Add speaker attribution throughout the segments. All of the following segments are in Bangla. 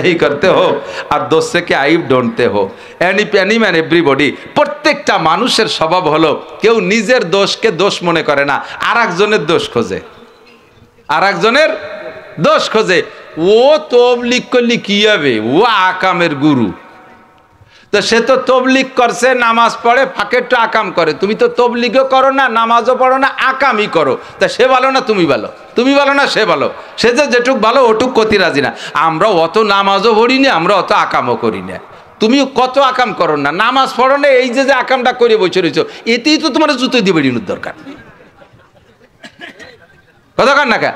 Speaker 1: ही करते हो और दूसरे के आइब ढूंढते हो। एनी मैन एवरीबडी प्रत्येकटा मानुषेर स्वभाव हलो केउ निजेर दोषके दोष मने करे ना, आरेकजनेर दोष खोजे, आरेकजनेर दोष खोजे। ओ तबलीग करले कि हबे, ओ आकामेर गुरु, तो से तो तबलीग करছে नामाज पढ़े फाঁকে একটু আকাম করে, তুমি তো তবলিগও করো না, নামাজও পড়ো না, আকামই করো, তা সে ভালো না তুমি ভালো, তুমি ভালো না সে ভালো, সে যে যেটুক ভালো ওটুক করতে রাজি না। আমরা অত নামাজও পড়ি না, আমরা অত আকামও করি না, তুমি কত আকাম করো না, নামাজ পড়ো না, এই যে আকামটা করে বসে রয়েছো এতেই তো তোমার জুতো দিয়ে বেরিয়ে দরকার, কথা কান না কে?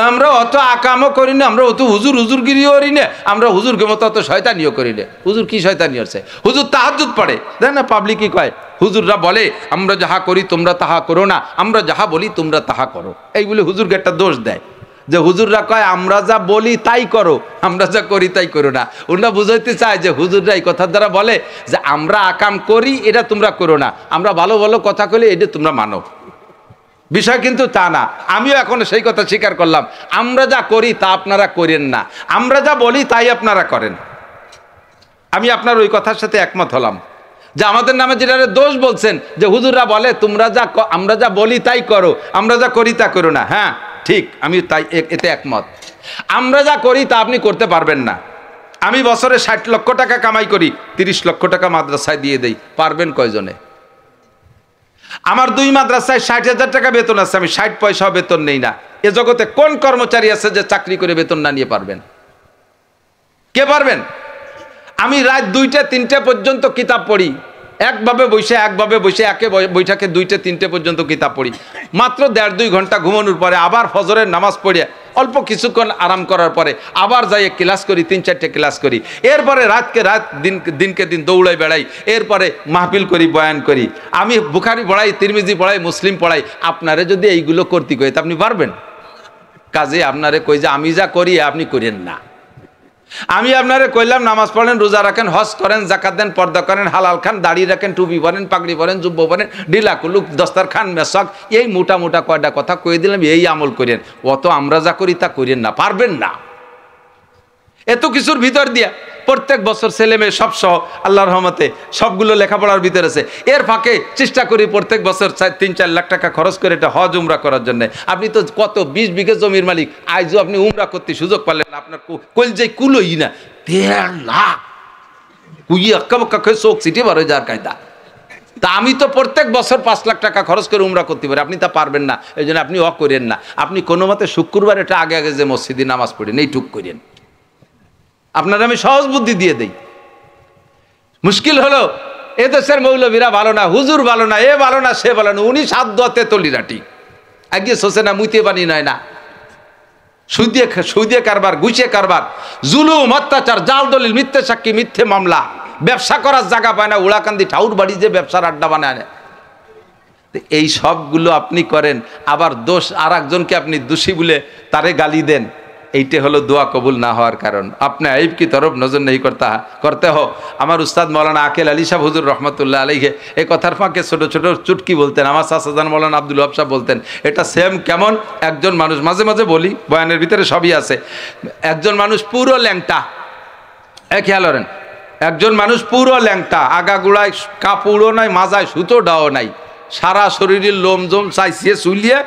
Speaker 1: আমরা অত আকামও করি না, আমরা অত হুজুরগিরিও করি না, আমরা হুজুরকে মতো অত শয়তানিও করি না। হুজুর কি শয়তানি হচ্ছে? হুজুর তাহাজ্জুদ পড়ে, দেখ না পাবলিক কি কয়, হুজুররা বলে আমরা যাহা করি তোমরা তাহা করো না, আমরা যাহা বলি তোমরা তাহা করো, এই বলে হুজুরকে একটা দোষ দেয় যে হুজুররা কয় আমরা যা বলি তাই করো, আমরা যা করি তাই করো না। ওরা বুঝাইতে চায় যে হুজুররা এই কথার দ্বারা বলে যে আমরা আকাম করি এটা তোমরা করো না, আমরা ভালো ভালো কথা কইলে এটা তোমরা মানো। বিষয় কিন্তু তা না, আমিও এখন সেই কথা স্বীকার করলাম, আমরা যা করি তা আপনারা করেন না, আমরা যা বলি তাই আপনারা করেন। আমি আপনার ওই কথার সাথে একমত হলাম যে আমাদের নামে যেটা দোষ বলছেন যে হুজুররা বলে তোমরা যা আমরা যা বলি তাই করো, আমরা যা করি তা করো না, হ্যাঁ ঠিক, আমি তাই এতে একমত। আমরা যা করি তা আপনি করতে পারবেন না। আমি বছরে 60 লক্ষ টাকা কামাই করি, 30 লক্ষ টাকা মাদ্রাসায় দিয়ে দেই, পারবেন কয়জনে? আমার 2 মাদ্রাসায় 60,000 টাকা বেতন আছে, আমি 60 পয়সা বেতন নেই না। এ জগতে কোন কর্মচারী আছে যে চাকরি করে বেতন না নিয়ে পারবেন? কে পারবেন? আমি রাত 2টা 3টে পর্যন্ত কিতাব পড়ি, একভাবে বসে একে বৈঠাকে 2টে 3টে পর্যন্ত কিতাব পড়ি, মাত্র 1.5-2 ঘন্টা ঘুমানোর পরে আবার ফজরের নামাজ পড়ে অল্প কিছুক্ষণ আরাম করার পরে আবার যাই ক্লাস করি, 3-4টে ক্লাস করি, এরপরে রাতকে রাত দিনকে দিন দৌড়াই বেড়াই, এরপরে মাহফিল করি, বয়ান করি, আমি বুখারি পড়াই, তিরমিজি পড়াই, মুসলিম পড়াই। আপনারে যদি এইগুলো করতে কই তা আপনি পারবেন? কাজে আপনারে কই যে আমি যা করি আপনি করেন না। আমি আপনারে কইলাম নামাজ পড়েন, রোজা রাখেন, হজ করেন, যাকাত দেন, পর্দা করেন, হালাল খান, দাড়ি রাখেন, টুপি পরেন, পাগড়ি পরেন, জুব্ব পরেন, ঢিলা কুলুক, দস্তার খান, মেশক, এই মোটা মোটা কয়টা কথা কয়ে দিলাম, এই আমল করেন। অত আমরা যা করি তা করেন না, পারবেন না। এত কিছুর ভিতর দিয়া প্রত্যেক বছর ছেলে মেয়ে সব সহ আল্লাহর রহমতে সবগুলো লেখাপড়ার ভিতরে আছে, এর ফাঁকে চেষ্টা করি প্রত্যেক বছর 3-4 লাখ টাকা খরচ করে এটা হজ উমরা করার জন্য। আপনি তো কত 20 বিঘা জমির মালিক, আজও আপনি উমরা করতে সুযোগ পারলেন না, আপনার কলজাই কুলোই না, 1.5 লাখ কুই আক্কা বক্কা খেয়ে চোখ সিটি বার হয়ে যাওয়ার কায়দা। তা আমি তো প্রত্যেক বছর 5 লাখ টাকা খরচ করে উমরা করতে পারি, আপনি তা পারবেন না, এই জন্য আপনি করেন না। আপনি কোনো মতে শুক্রবার এটা আগে আগে যে মসজিদে নামাজ পড়েন, এইটুক করেন। আপনারা আমি সহজ বুদ্ধি দিয়ে দেই। মুশকিল হলো এ দেশের মৌলবীরা ভালো না, হুজুর ভালো না, এ ভালো না, সে ভালো না, উনি সাধ্য তেতলিরাটি আগে সোসে না, মুইতে বানি নয় না, সুদিয়ে কারবার, ঘুষে কারবার, জুলুম, অত্যাচার, জাল দলিল, মিথ্যে সাক্ষী, মিথ্যে মামলা, ব্যবসা করার জায়গা পায় না, উড়াকান্দি ঠাউর বাড়ি যে ব্যবসার আড্ডা বানায়। এই সবগুলো আপনি করেন, আবার দোষ আর একজনকে আপনি দোষী বলে তারে গালি দেন, এইটা হলো দোয়া কবুল না হওয়ার কারণ। আপনি আইব কি তরফ নজর নেই করতে হো। আমার উস্তাদ মৌলানা আকেল আলী সাহেব হুজুর রহমতুল্লাহ আলাইহি এই কথার ফাঁকে ছোট ছোট চুটকি বলতেন, আমার চাচাজান মৌলানা আব্দুল ওয়াহাব সাহেব বলতেন, এটা সেম কেমন একজন মানুষ, মাঝে মাঝে বলি বয়ানের ভিতরে সবই আছে, একজন মানুষ পুরো ল্যাংটা, খেয়াল করেন, একজন মানুষ পুরো ল্যাংটা, আগাগুড়ায় কাপড়ও নাই, মাজায় সুতোটাও নাই, সারা শরীরের লোমজোম চাইছিয়ে চুলিয়ে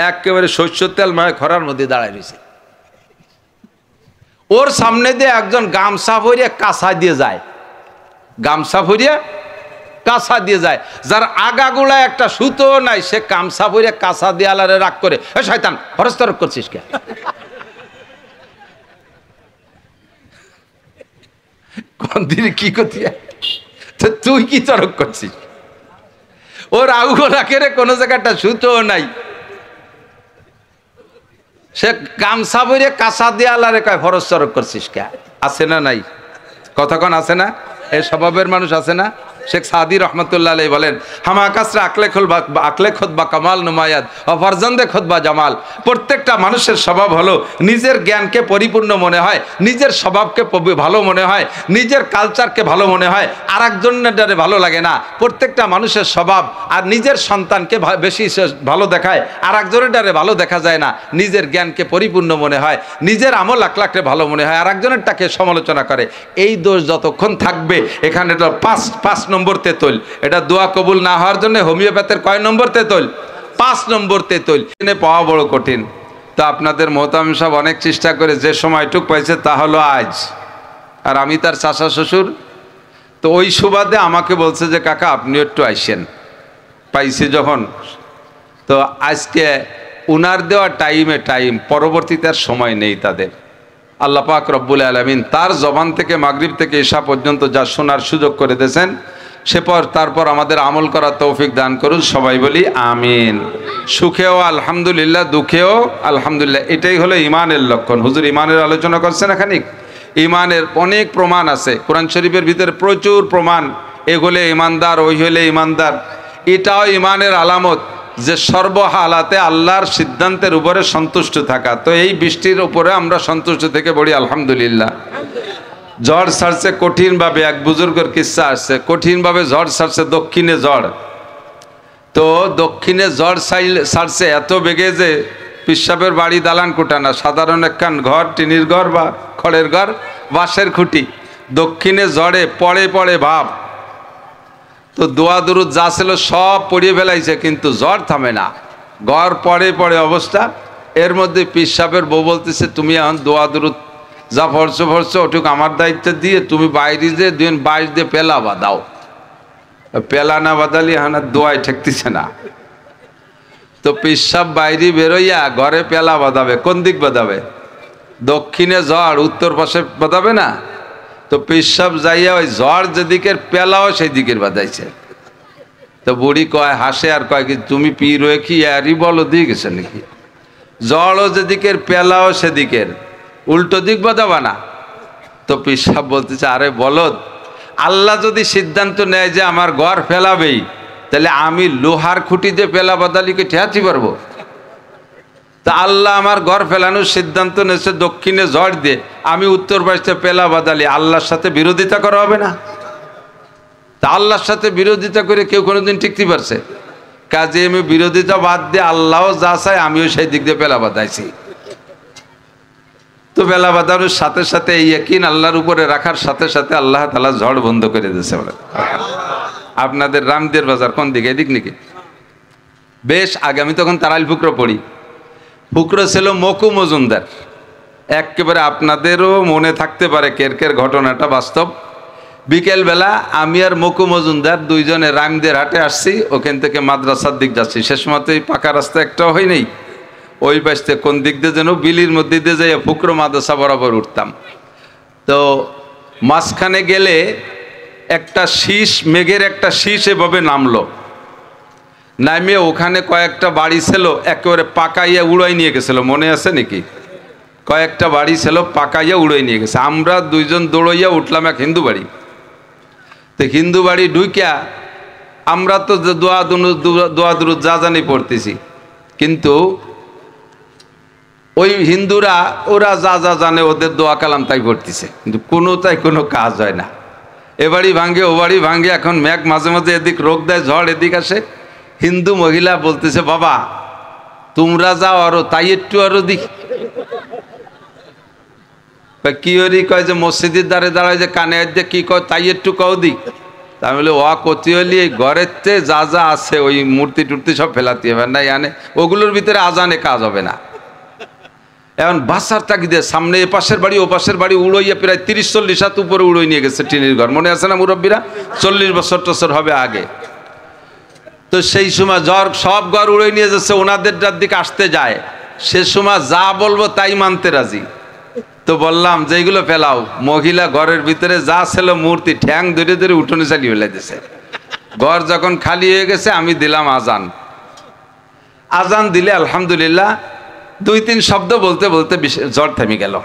Speaker 1: একেবারে শস্যর তেল মায় খরার মধ্যে দাঁড়ায় রয়েছে। ওর সামনে দিয়ে একজন গামছা ভরিয়ে কাঁচা দিয়ে যায়, গামছা ভরিয়ে কাঁচা দিয়ে যায়, যার আগাগুড়ায় একটা সুতো নাই, সে গামছা ভরিয়ে কাঁচা দিয়ে আলারে রাগ করে, এ শয়তান খরচ তরক করছিস কে? কোন দিনে কি করছি, তুই কি তরক করছিস? ওর আগুলা কেড়ে কোনো জায়গাটা সুতো নাই, সে গামছা বইরে কাঁচা দিয়ে আলারে কয় ফরজ তরক করছিস কে? আছে না নাই? কতক্ষণ আছে না? এই স্বভাবের মানুষ আছে না? শেখ সাদি রহমতুল্লাহ আলাইহি বলেন, হামা কাসরা আকলে খুদ বা কামাল নুমায়াত ও ফারজান্দে খুদ বা জামাল। প্রত্যেকটা মানুষের স্বভাব হলো নিজের জ্ঞানকে পরিপূর্ণ মনে হয়, নিজের স্বভাবকে ভালো মনে হয়, নিজের কালচারকে ভালো মনে হয়, আর একজনের ভালো লাগে না। প্রত্যেকটা মানুষের স্বভাব আর নিজের সন্তানকে বেশি ভালো দেখায়, আর একজনের দ্বারে ভালো দেখা যায় না। নিজের জ্ঞানকে পরিপূর্ণ মনে হয়, নিজের আমল আখলাককে ভালো মনে হয়, আর একজনেরটাকে সমালোচনা করে। এই দোষ যতক্ষণ থাকবে, এখানে এটা পাঁচ নম্বর তেতল। এটা দোয়া কবুল না হওয়ার জন্য হোমিওপ্যাথের কয় নম্বর তেতল? 5 নম্বর তেতল। এনে পাওয়া বড় কঠিন। তো আপনাদের মোহতামিম সাহেব অনেক চেষ্টা করে যে সময়টুক পাইছে তা হলো আজ, আর আমি তার চাচা শ্বশুর। তো ওই সুবাদে আমাকে বলছে যে কাকা আপনিও একটু আইসেন, পাইছি যখন। তো আজকে উনার দেওয়া টাইম, পরবর্তীতে আর সময় নেই তাদের। আল্লাহ পাক রব্বুল আলামিন তার জবান থেকে মাগরিব থেকে ঈশা পর্যন্ত যা শোনার সুযোগ করে দিয়েছেন, তারপর আমাদের আমল করার তৌফিক দান করুন। সবাই বলি আমিন। সুখেও আলহামদুলিল্লাহ, দুঃখেও আলহামদুলিল্লাহ। এটাই হলো ইমানের লক্ষণ। হুজুর ইমানের আলোচনা করছেন এখানে। ইমানের অনেক প্রমাণ আছে কোরআন শরীফের ভিতরে, প্রচুর প্রমাণ। এগুলো ইমানদার, ওই হলে ইমানদার। এটাও ইমানের আলামত যে সর্বহালাতে আল্লাহর সিদ্ধান্তের উপরে সন্তুষ্ট থাকা। তো এই বৃষ্টির উপরে আমরা সন্তুষ্ট থেকে বলি আলহামদুলিল্লাহ। ঝড় ছাড়ছে কঠিনভাবে, এক বুজুর্গের কিস্সা আসছে, কঠিনভাবে ঝড় ছাড়ছে, দক্ষিণে ঝড়। তো দক্ষিণে ঝড় ছাড়ছে এত বেগে যে পিসাবের বাড়ি দালান কোঠা না, সাধারণ একখান ঘর, টিনির ঘর বা খড়ের ঘর, বাঁশের খুঁটি। দক্ষিণে ঝড়ে পড়ে ভাব। তো দোয়া দুরুদ যা ছিল সব পড়িয়ে ফেলাইছে, কিন্তু জ্বর থামে না, ঘর পড়ে অবস্থা। এর মধ্যে পিসাবের বউ বলতেছে, তুমি এখন দোয়া দুরুদ যা ফরছো ওটুক আমার দায়িত্ব দিয়ে তুমি বাইরে যে দিন 22 দিয়ে পেলা বাঁধাও। পেলা না বাঁধালি এখন আর দোয়াই ঠেকতেছে না। তো পিসাব বাইরে বেরোইয়া ঘরে পেলা বাঁধাবে। কোন দিক বাঁধাবে? দক্ষিণে ঝড়, উত্তর পাশে বাঁধাবে না। তো পিসাব যাইয়া ওই ঝড় যেদিকের পেলাও সেই দিকের বাঁধাইছে। তো বুড়ি কয়, হাসে আর কয় কি তুমি পীর হয়ে কি আরই বলো দিয়ে গেছে নাকি? ঝড়ও যেদিকের পেলাও সেদিকের, উল্টো দিক বাঁধাবা না। তো পিসাব বলতেছে, আরে বলদ, আল্লাহ যদি সিদ্ধান্ত নেয় যে আমার ঘর ফেলাবেই, তাহলে আমি লোহার খুঁটি দিয়ে পেলা বাঁধালিকে ঠেয়াতে পারবো? তা আল্লাহ আমার ঘর ফেলানোর সিদ্ধান্ত নিয়েছে দক্ষিণে ঝড় দিয়ে, আমি উত্তর পাশে পেলা বাঁধালি, আল্লাহর সাথে বিরোধিতা করা হবে না? তা আল্লাহর সাথে বিরোধিতা করে কেউ কোনোদিন টিকতে পারছে? কাজে আমি বিরোধিতা বাদ দিয়ে আল্লাহও যা চাই আমিও সেই দিক দিয়ে পেলা বাঁধাইছি। তো পেলা বাঁধানোর সাথে সাথে এই ইয়াকিন আল্লাহর উপরে রাখার সাথে সাথে আল্লাহ তাআলা ঝড় বন্ধ করে দিয়েছে। বলে আপনাদের রামদের বাজার কোন দিকে? এদিক নাকি? বেশ আগে আমি তখন তারাইল ফুকরো পড়ি। ফুকরো ছিল মকু মজুমদার। একেবারে আপনাদেরও মনে থাকতে পারে কের ঘটনাটা বাস্তব। বিকেলবেলা আমি আর মকু মজুমদার দুইজনে রামদের হাটে আসছি, ওখান থেকে মাদ্রাসার দিক যাচ্ছি। সে সময় তো এই পাকা রাস্তা একটাও হয় নেই। ওই পাশে কোন দিক দিয়ে যেন বিলির মধ্যে দিয়ে যাই ফুকরো মাদ্রাসা বরাবর উঠতাম। তো মাঝখানে গেলে একটা শীষ, মেঘের একটা শীষ এভাবে নামলো। নামিয়ে ওখানে কয়েকটা বাড়ি ছিল একেবারে পাকাইয়া উড়াই নিয়ে গেছিল, মনে আছে নাকি? কয়েকটা বাড়ি ছিল পাকাইয়া উড়াই নিয়ে গেছে। আমরা দুইজন দৌড়াইয়া উঠলাম এক হিন্দু বাড়ি। তো হিন্দু বাড়ি ঢুকিয়া আমরা তো দোয়া দুরুদ যা জানি পড়তেছি, কিন্তু ওই হিন্দুরা ওরা যা যা জানে ওদের দোয়া কালাম তাই পড়তেছে, কিন্তু কোনো কাজ হয় না। এ বাড়ি ভাঙ্গে ও বাড়ি ভাঙ্গে। এখন মেঘ মাঝে মাঝে এদিক রোগ দেয়, ঝড় এদিক আসে। হিন্দু মহিলা বলতেছে, বাবা তোমরা যাও আরো, তাই একটু আরো দিক। কি হরি কয় যে মসজিদের দ্বারে দাঁড়ায় যে কানে দিয়ে কি কয়, তাই একটু কও দিক। তাই বলে ওয়া কতি হলি এই ঘরের চেয়ে যা যা আছে ওই মূর্তি টুর্তি সব ফেলাতে হবে না, আনে ওগুলোর ভিতরে আজানে কাজ হবে না। এখন বাসার তাগিদে সামনে এ পাশের বাড়ি ও পাশের বাড়ি উড়াইয়া প্রায় 30-40 হাত উপরে উড়াই নিয়ে গেছে টিনের ঘর। মনে আছে না মুরব্বীরা? 40 বছর হবে আগে। তো সেই সময় জ্বর সব ঘর উড়ে নিয়ে যাচ্ছে, ওনাদের দিকে আসতে যায়। সে সময় যা বলবো তাই মানতে রাজি। তো বললাম যে এইগুলো ফেলাও। মহিলা ঘরের ভিতরে যা ছিল মূর্তি ঠ্যাং ধরে ধরে উঠোনে চালিয়ে ফেলে দিছে। ঘর যখন খালি হয়ে গেছে আমি দিলাম আজান দিলে আলহামদুলিল্লাহ 2-3 শব্দ বলতে বলতে জ্বর থেমে গেল।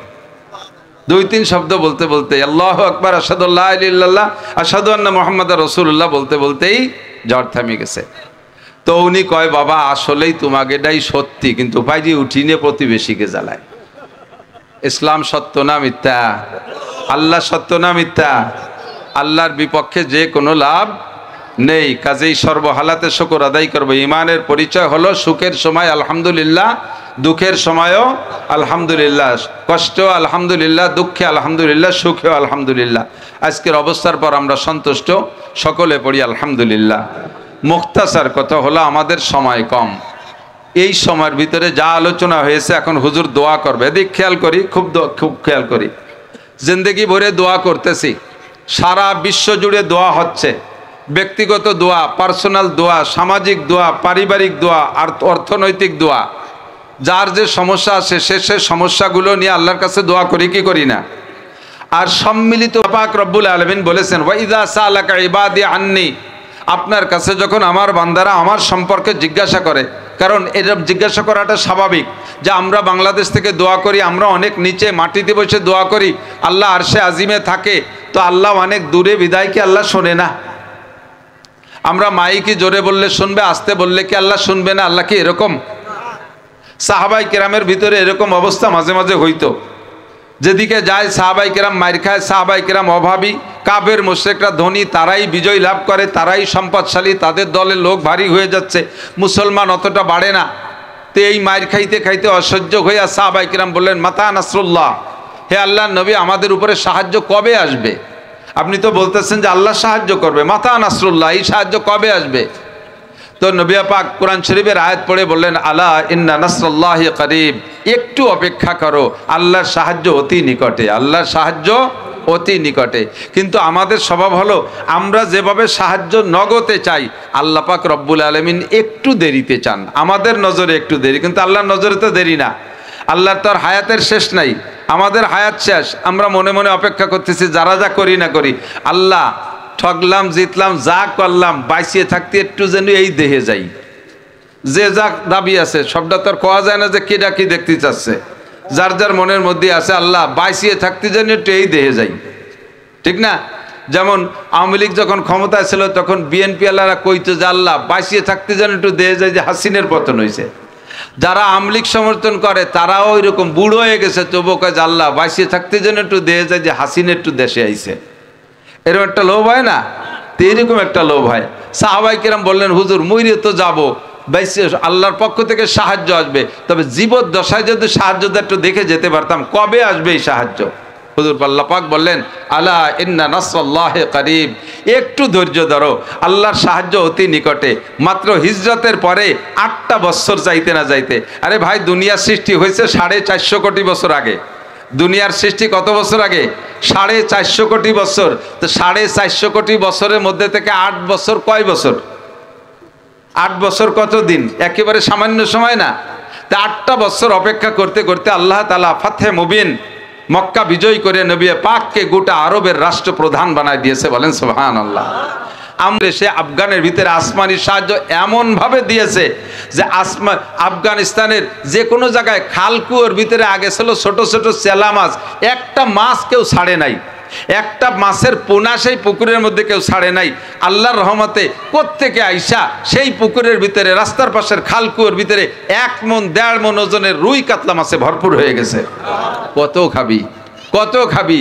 Speaker 1: 2-3 শব্দ বলতে বলতে আল্লাহু আকবার, আশহাদু আল্লা ইলাহা ইল্লাল্লাহ, আশহাদু আন্না মুহাম্মাদার রাসূলুল্লাহ বলতে বলতেই জ্বর থামে গেছে। তো উনি কয়, বাবা আসলেই তোমাকে এটাই সত্যি, কিন্তু উপায় যে উঠিনে প্রতিবেশীকে জ্বালায়। ইসলাম সত্য না মিথ্যা? আল্লাহ সত্য না মিথ্যা? আল্লাহর বিপক্ষে যে কোনো লাভ নেই। কাজেই সর্বহালাতে শুকর আদায় করবো। ইমানের পরিচয় হলো সুখের সময় আলহামদুলিল্লাহ, দুঃখের সময়ও আলহামদুলিল্লাহ, কষ্ট আলহামদুলিল্লাহ, দুঃখে আলহামদুলিল্লাহ, সুখেও আলহামদুলিল্লাহ। আজকের অবস্থার পর আমরা সন্তুষ্ট, সকলে পড়ি আলহামদুলিল্লাহ। মুখতাসার কথা হলো আমাদের সময় কম, এই সময়ের ভিতরে যা আলোচনা হয়েছে এখন হুজুর দোয়া করবে, এদিক খেয়াল করি, খুব খেয়াল করি। জিন্দেগি ভরে দোয়া করতেছি, সারা বিশ্ব জুড়ে দোয়া হচ্ছে, ব্যক্তিগত দোয়া, পার্সোনাল দোয়া, সামাজিক দোয়া, পারিবারিক দোয়া আর অর্থনৈতিক দোয়া। যার যে সমস্যা আছে সে সমস্যাগুলো নিয়ে আল্লাহর কাছে দোয়া করি কি করি না? আর সম্মিলিত পাক রব্বুল আলামিন বলেছেন, ওয়া ইযা সালাকা ইবাদি আন্নি, আপনার কাছে যখন আমার বান্দারা আমার সম্পর্কে জিজ্ঞাসা করে, কারণ এরকম জিজ্ঞাসা করাটা স্বাভাবিক, যে আমরা বাংলাদেশ থেকে দোয়া করি, আমরা অনেক নিচে মাটিতে বসে দোয়া করি, আল্লাহ আরশে আজিমে থাকে, তো আল্লাহ অনেক দূরে, বিদায় কি আল্লাহ শোনে না? আমরা মাইকে জোরে বললে শুনবে, আসতে বললে কি আল্লাহ শুনবে না? আল্লাহ কি এরকম? সাহাবাই কেরামের ভিতরে এরকম অবস্থা মাঝে মাঝে হইতো, যেদিকে যায় সাহাবাই কেরাম মাইর খায়, সাহাবাই কেরাম অভাবী, কাফের মুশরিকরা ধনী, তারাই বিজয় লাভ করে, তারাই সম্পদশালী, তাদের দলে লোক ভারী হয়ে যাচ্ছে, মুসলমান অতটা বাড়ে না। তো এই মাইর খাইতে খাইতে অসহ্য হইয়া সাহাবাই কেরাম বললেন, মাতা নাসরুল্লাহ, হে আল্লাহর নবী, আমাদের উপরে সাহায্য কবে আসবে? আপনি তো বলতেছেন যে আল্লাহ সাহায্য করবে, মাতা নাসরুল্লাহ, এই সাহায্য কবে আসবে? তো নবী পাক কোরআন শরীফের আয়াত পড়ে বললেন, আলা ইন্না নাসরুল্লাহি করিব, একটু অপেক্ষা করো, আল্লাহর সাহায্য অতি নিকটে, আল্লাহর সাহায্য অতি নিকটে। কিন্তু আমাদের স্বভাব হলো, আমরা যেভাবে সাহায্য নগদে চাই, আল্লাহ পাক রব্বুল আলামিন একটু দেরিতে চান, আমাদের নজরে একটু দেরি, কিন্তু আল্লাহর নজরে তো দেরি না। আল্লাহর তো আর হায়াতের শেষ নাই, আমাদের হায়াত শেষ, আমরা মনে মনে অপেক্ষা করতেছি, যারা যা করি না করি, আল্লাহ ঠকলাম জিতলাম যা করলাম, বাঁচিয়ে থাকতে একটু যেন এই দেহে যাই, যে যা দাবি আছে সবটা তো আর কোয়া যায় না যে কেডা কি দেখতে চাচ্ছে, যার যার মনের মধ্যে আছে, আল্লাহ বাঁচিয়ে থাকতে যেন একটু এই দেহে যাই, ঠিক না? যেমন আওয়ামী লীগ যখন ক্ষমতায় ছিল তখন বিএনপি আল্লাহরা কইতো যে আল্লাহ বাঁচিয়ে থাকতে যেন একটু দেহে যায়, যে হাসিনের পতন হয়েছে। যারা আওয়ামী লীগ সমর্থন করে তারাও ওইরকম বুড়ো হয়ে গেছে, তবু কয় যে আল্লাহ বাঁচিয়ে থাকতে যেন একটু দেহে যায়, যে হাসিনা একটু দেশে আইছে। এরকম একটা লোভ হয় না? তো এরকম একটা লোভ হয়। সাহাবাই কেরাম বললেন, হুজুর মইরে তো যাবো, আল্লাহর পক্ষ থেকে সাহায্য আসবে, তবে জীবদ্দশায় যদি সাহায্য একটু দেখে যেতে পারতাম, কবে আসবে এই সাহায্য? হুজুর আল্লাহ পাক বললেন, আলা ইন্না নাসরাল্লাহি করিব, একটু ধৈর্য ধরো, আল্লাহর সাহায্য অতি নিকটে। মাত্র হিজরতের পরে 8টা বছর যাইতে না যাইতে, আরে ভাই দুনিয়ার সৃষ্টি হয়েছে 450 কোটি বছর আগে। দুনিয়ার সৃষ্টি কত বছর আগে? 450 কোটি বছর। তো 450 কোটি বছরের মধ্যে থেকে 8 বছর কয় বছর? 8 বছর কত দিন? একেবারে সামান্য সময় না। তা 8টা বছর অপেক্ষা করতে করতে আল্লাহ তাআলা ফাতহে মুবিন, মক্কা বিজয় করে নবী পাককে গোটা আরবের রাষ্ট্রপ্রধান বানায় দিয়েছে, বলেন সুবহানাল্লাহ। আমরা সে আফগানের ভিতরে আসমানি সাহায্য এমন ভাবে দিয়েছে যে আফগানিস্তানের যে কোনো জায়গায় খালকুয়োর ভিতরে আগে ছিল ছোট ছোট চেলা মাছ, একটা মাছ কেউ ছাড়ে নাই, একটা মাছের পোনা সেই পুকুরের মধ্যে কেউ ছাড়ে নাই। আল্লাহর রহমতে কোত্থেকে আইসা সেই পুকুরের ভিতরে, রাস্তার পাশের খালকুয়োর ভিতরে 1 মণ 1.5 মণ ওজনের রুই কাতলা মাছে ভরপুর হয়ে গেছে। কত খাবি, কত খাবি?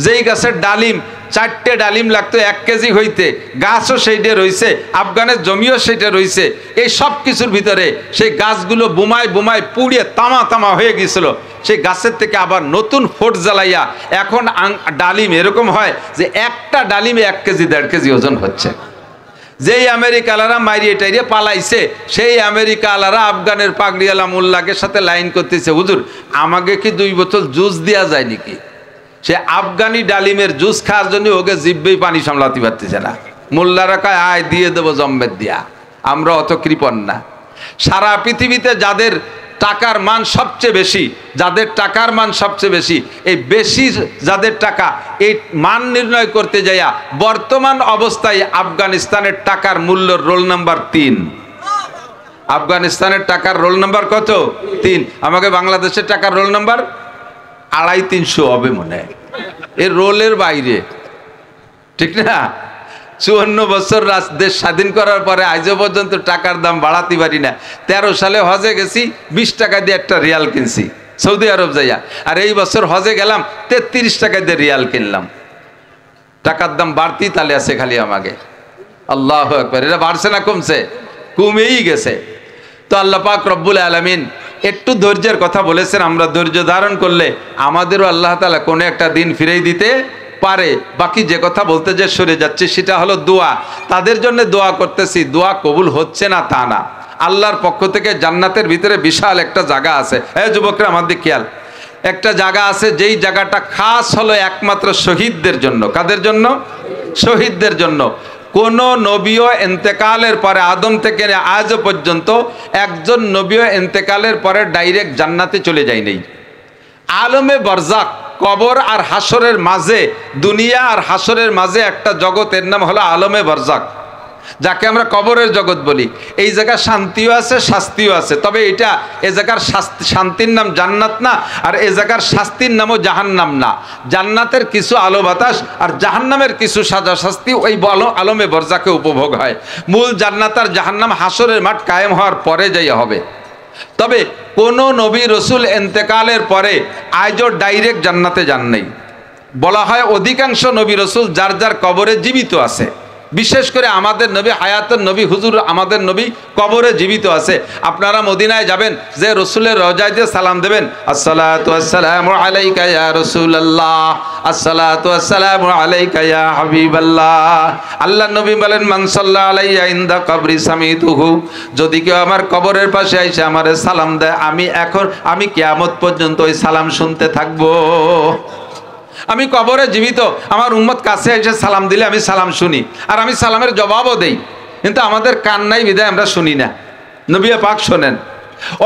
Speaker 1: যেই গাছের ডালিম 4টে ডালিম লাগতো 1 কেজি হইতে, গাছও সেইটা রয়েছে, আফগানের জমিও সেইটা রয়েছে। এই সব কিছুর ভিতরে সেই গাছগুলো বোমায় বোমায় পুড়িয়ে তামা তামা হয়ে গিয়েছিল। সেই গাছের থেকে আবার নতুন ফোট জ্বালাইয়া এখন ডালিম এরকম হয় যে একটা ডালিমে 1 কেজি 1.5 কেজি ওজন হচ্ছে। যেই আমেরিকালারা মাইরিয়ে টাইরিয়ে পালাইছে, সেই আমেরিকালারা আফগানের পাগড়িওয়ালা মোল্লাকের সাথে লাইন করতেছে, হুজুর আমাকে কি 2 বোতল জুস দেওয়া যায় নাকি? সে আফগানি ডালিমের জুস খাওয়ার জন্য ওকে জিব্বেই পানি সামলাতে পারতেছে না। মোল্লারা কয় আয় দিয়ে দেবো জম্মের দিয়া, আমরা অত কৃপণ না। সারা পৃথিবীতে যাদের টাকার মান সবচেয়ে বেশি, যাদের টাকার মান সবচেয়ে বেশি, এই বেশি যাদের টাকা, এই মান নির্ণয় করতে যাইয়া বর্তমান অবস্থায় আফগানিস্তানের টাকার মূল্য রোল নাম্বার 3। আফগানিস্তানের টাকার রোল নাম্বার কত? 3। আমাকে বাংলাদেশের টাকার রোল নাম্বার 250-300 হবে মনে হয়, এর রোলের বাইরে, ঠিক না? 54 বছর দেশ স্বাধীন করার পরে আজও পর্যন্ত টাকার দাম বাড়াতে পারি না। 13 সালে হজে গেছি, 20 টাকা দিয়ে একটা রিয়াল কিনছি সৌদি আরব যাইয়া, আর এই বছর হজে গেলাম 33 টাকা দিয়ে রিয়াল কিনলাম। টাকার দাম বাড়তি তালে আছে খালি আমাকে। আল্লাহু আকবার। এটা বাড়ছে না কমছে? কমেই গেছে। তো আল্লাহ পাক রব্বুল আলামিন একটু ধৈর্যের কথা বলেছেন, আমরা ধৈর্য ধারণ করলে আমাদেরও আল্লাহ তাআলা কোনো একটা দিন ফিরিয়ে দিতে পারে। বাকি যে কথা বলতে যে সরে যাচ্ছে সেটা হলো দোয়া। তাদের জন্য দোয়া করতেছি, দোয়া কবুল হচ্ছে না তা না, আল্লাহর পক্ষ থেকে জান্নাতের ভিতরে বিশাল একটা জায়গা আছে। হ্যাঁ যুবকরা আমার দিকে খেয়াল, একটা জায়গা আছে যেই জায়গাটা খাস হলো একমাত্র শহীদদের জন্য। কাদের জন্য? শহীদদের জন্য। কোন নবীও ইন্তেকালের পরে, আদম থেকে আজ পর্যন্ত একজন নবীও ইন্তেকালের পরে ডাইরেক্ট জান্নাতে চলে যায় নাই। আলমে বরজাক, কবর আর হাসরের মাঝে, দুনিয়া আর হাসরের মাঝে একটা জগতের নাম হলো আলমে বরজাক, যাকে আমরা কবরের জগৎ বলি। এই জায়গায় শান্তিও আছে, শাস্তিও আছে। তবে এটা এ জায়গার শান্তির নাম জান্নাত না, আর এ জায়গার শাস্তির নামও জাহান্নাম না। জান্নাতের কিছু আলো বাতাস আর জাহান্নামের কিছু সাজা শাস্তি ওই আলমে বরজাকে উপভোগ হয়। মূল জান্নাত আর জাহান্নাম হাসরের মাঠ কায়েম হওয়ার পরে যাই হবে। তবে কোন নবী রসুল ইন্তেকালের পরে আজও ডাইরেক্ট জান্নাতে যান নাই। বলা হয় অধিকাংশ নবী রসুল যার যার কবরে জীবিত আছে। বিশেষ করে আমাদের নবী, হায়াতুন নবী হুজুর আমাদের নবী কবরে জীবিত আছে। আপনারা মদিনায় যাবেন, যে রসুলের রওজায় দিয়ে সালাম দেবেন, আসসালাতু ওয়াসসালামু আলাইকা ইয়া রাসূলুল্লাহ, আসসালাতু ওয়াসসালামু আলাইকা ইয়া হাবিবাল্লাহ। আল্লাহ নবী বলেন, মান সাল্লা আলাইয়া ইনদা কবরি সামিতুহু, যদি কেউ আমার কবরের পাশে এসে আমারে সালাম দেয়, আমি কিয়ামত পর্যন্ত ওই সালাম শুনতে থাকবো। আমি কবরে জীবিত, আমার উম্মত কাছে এসে সালাম দিলে আমি সালাম শুনি, আর আমি সালামের জবাবও দেই। কিন্তু আমাদের কান নাই বিধায় আমরা শুনি না। নবী পাক শোনেন,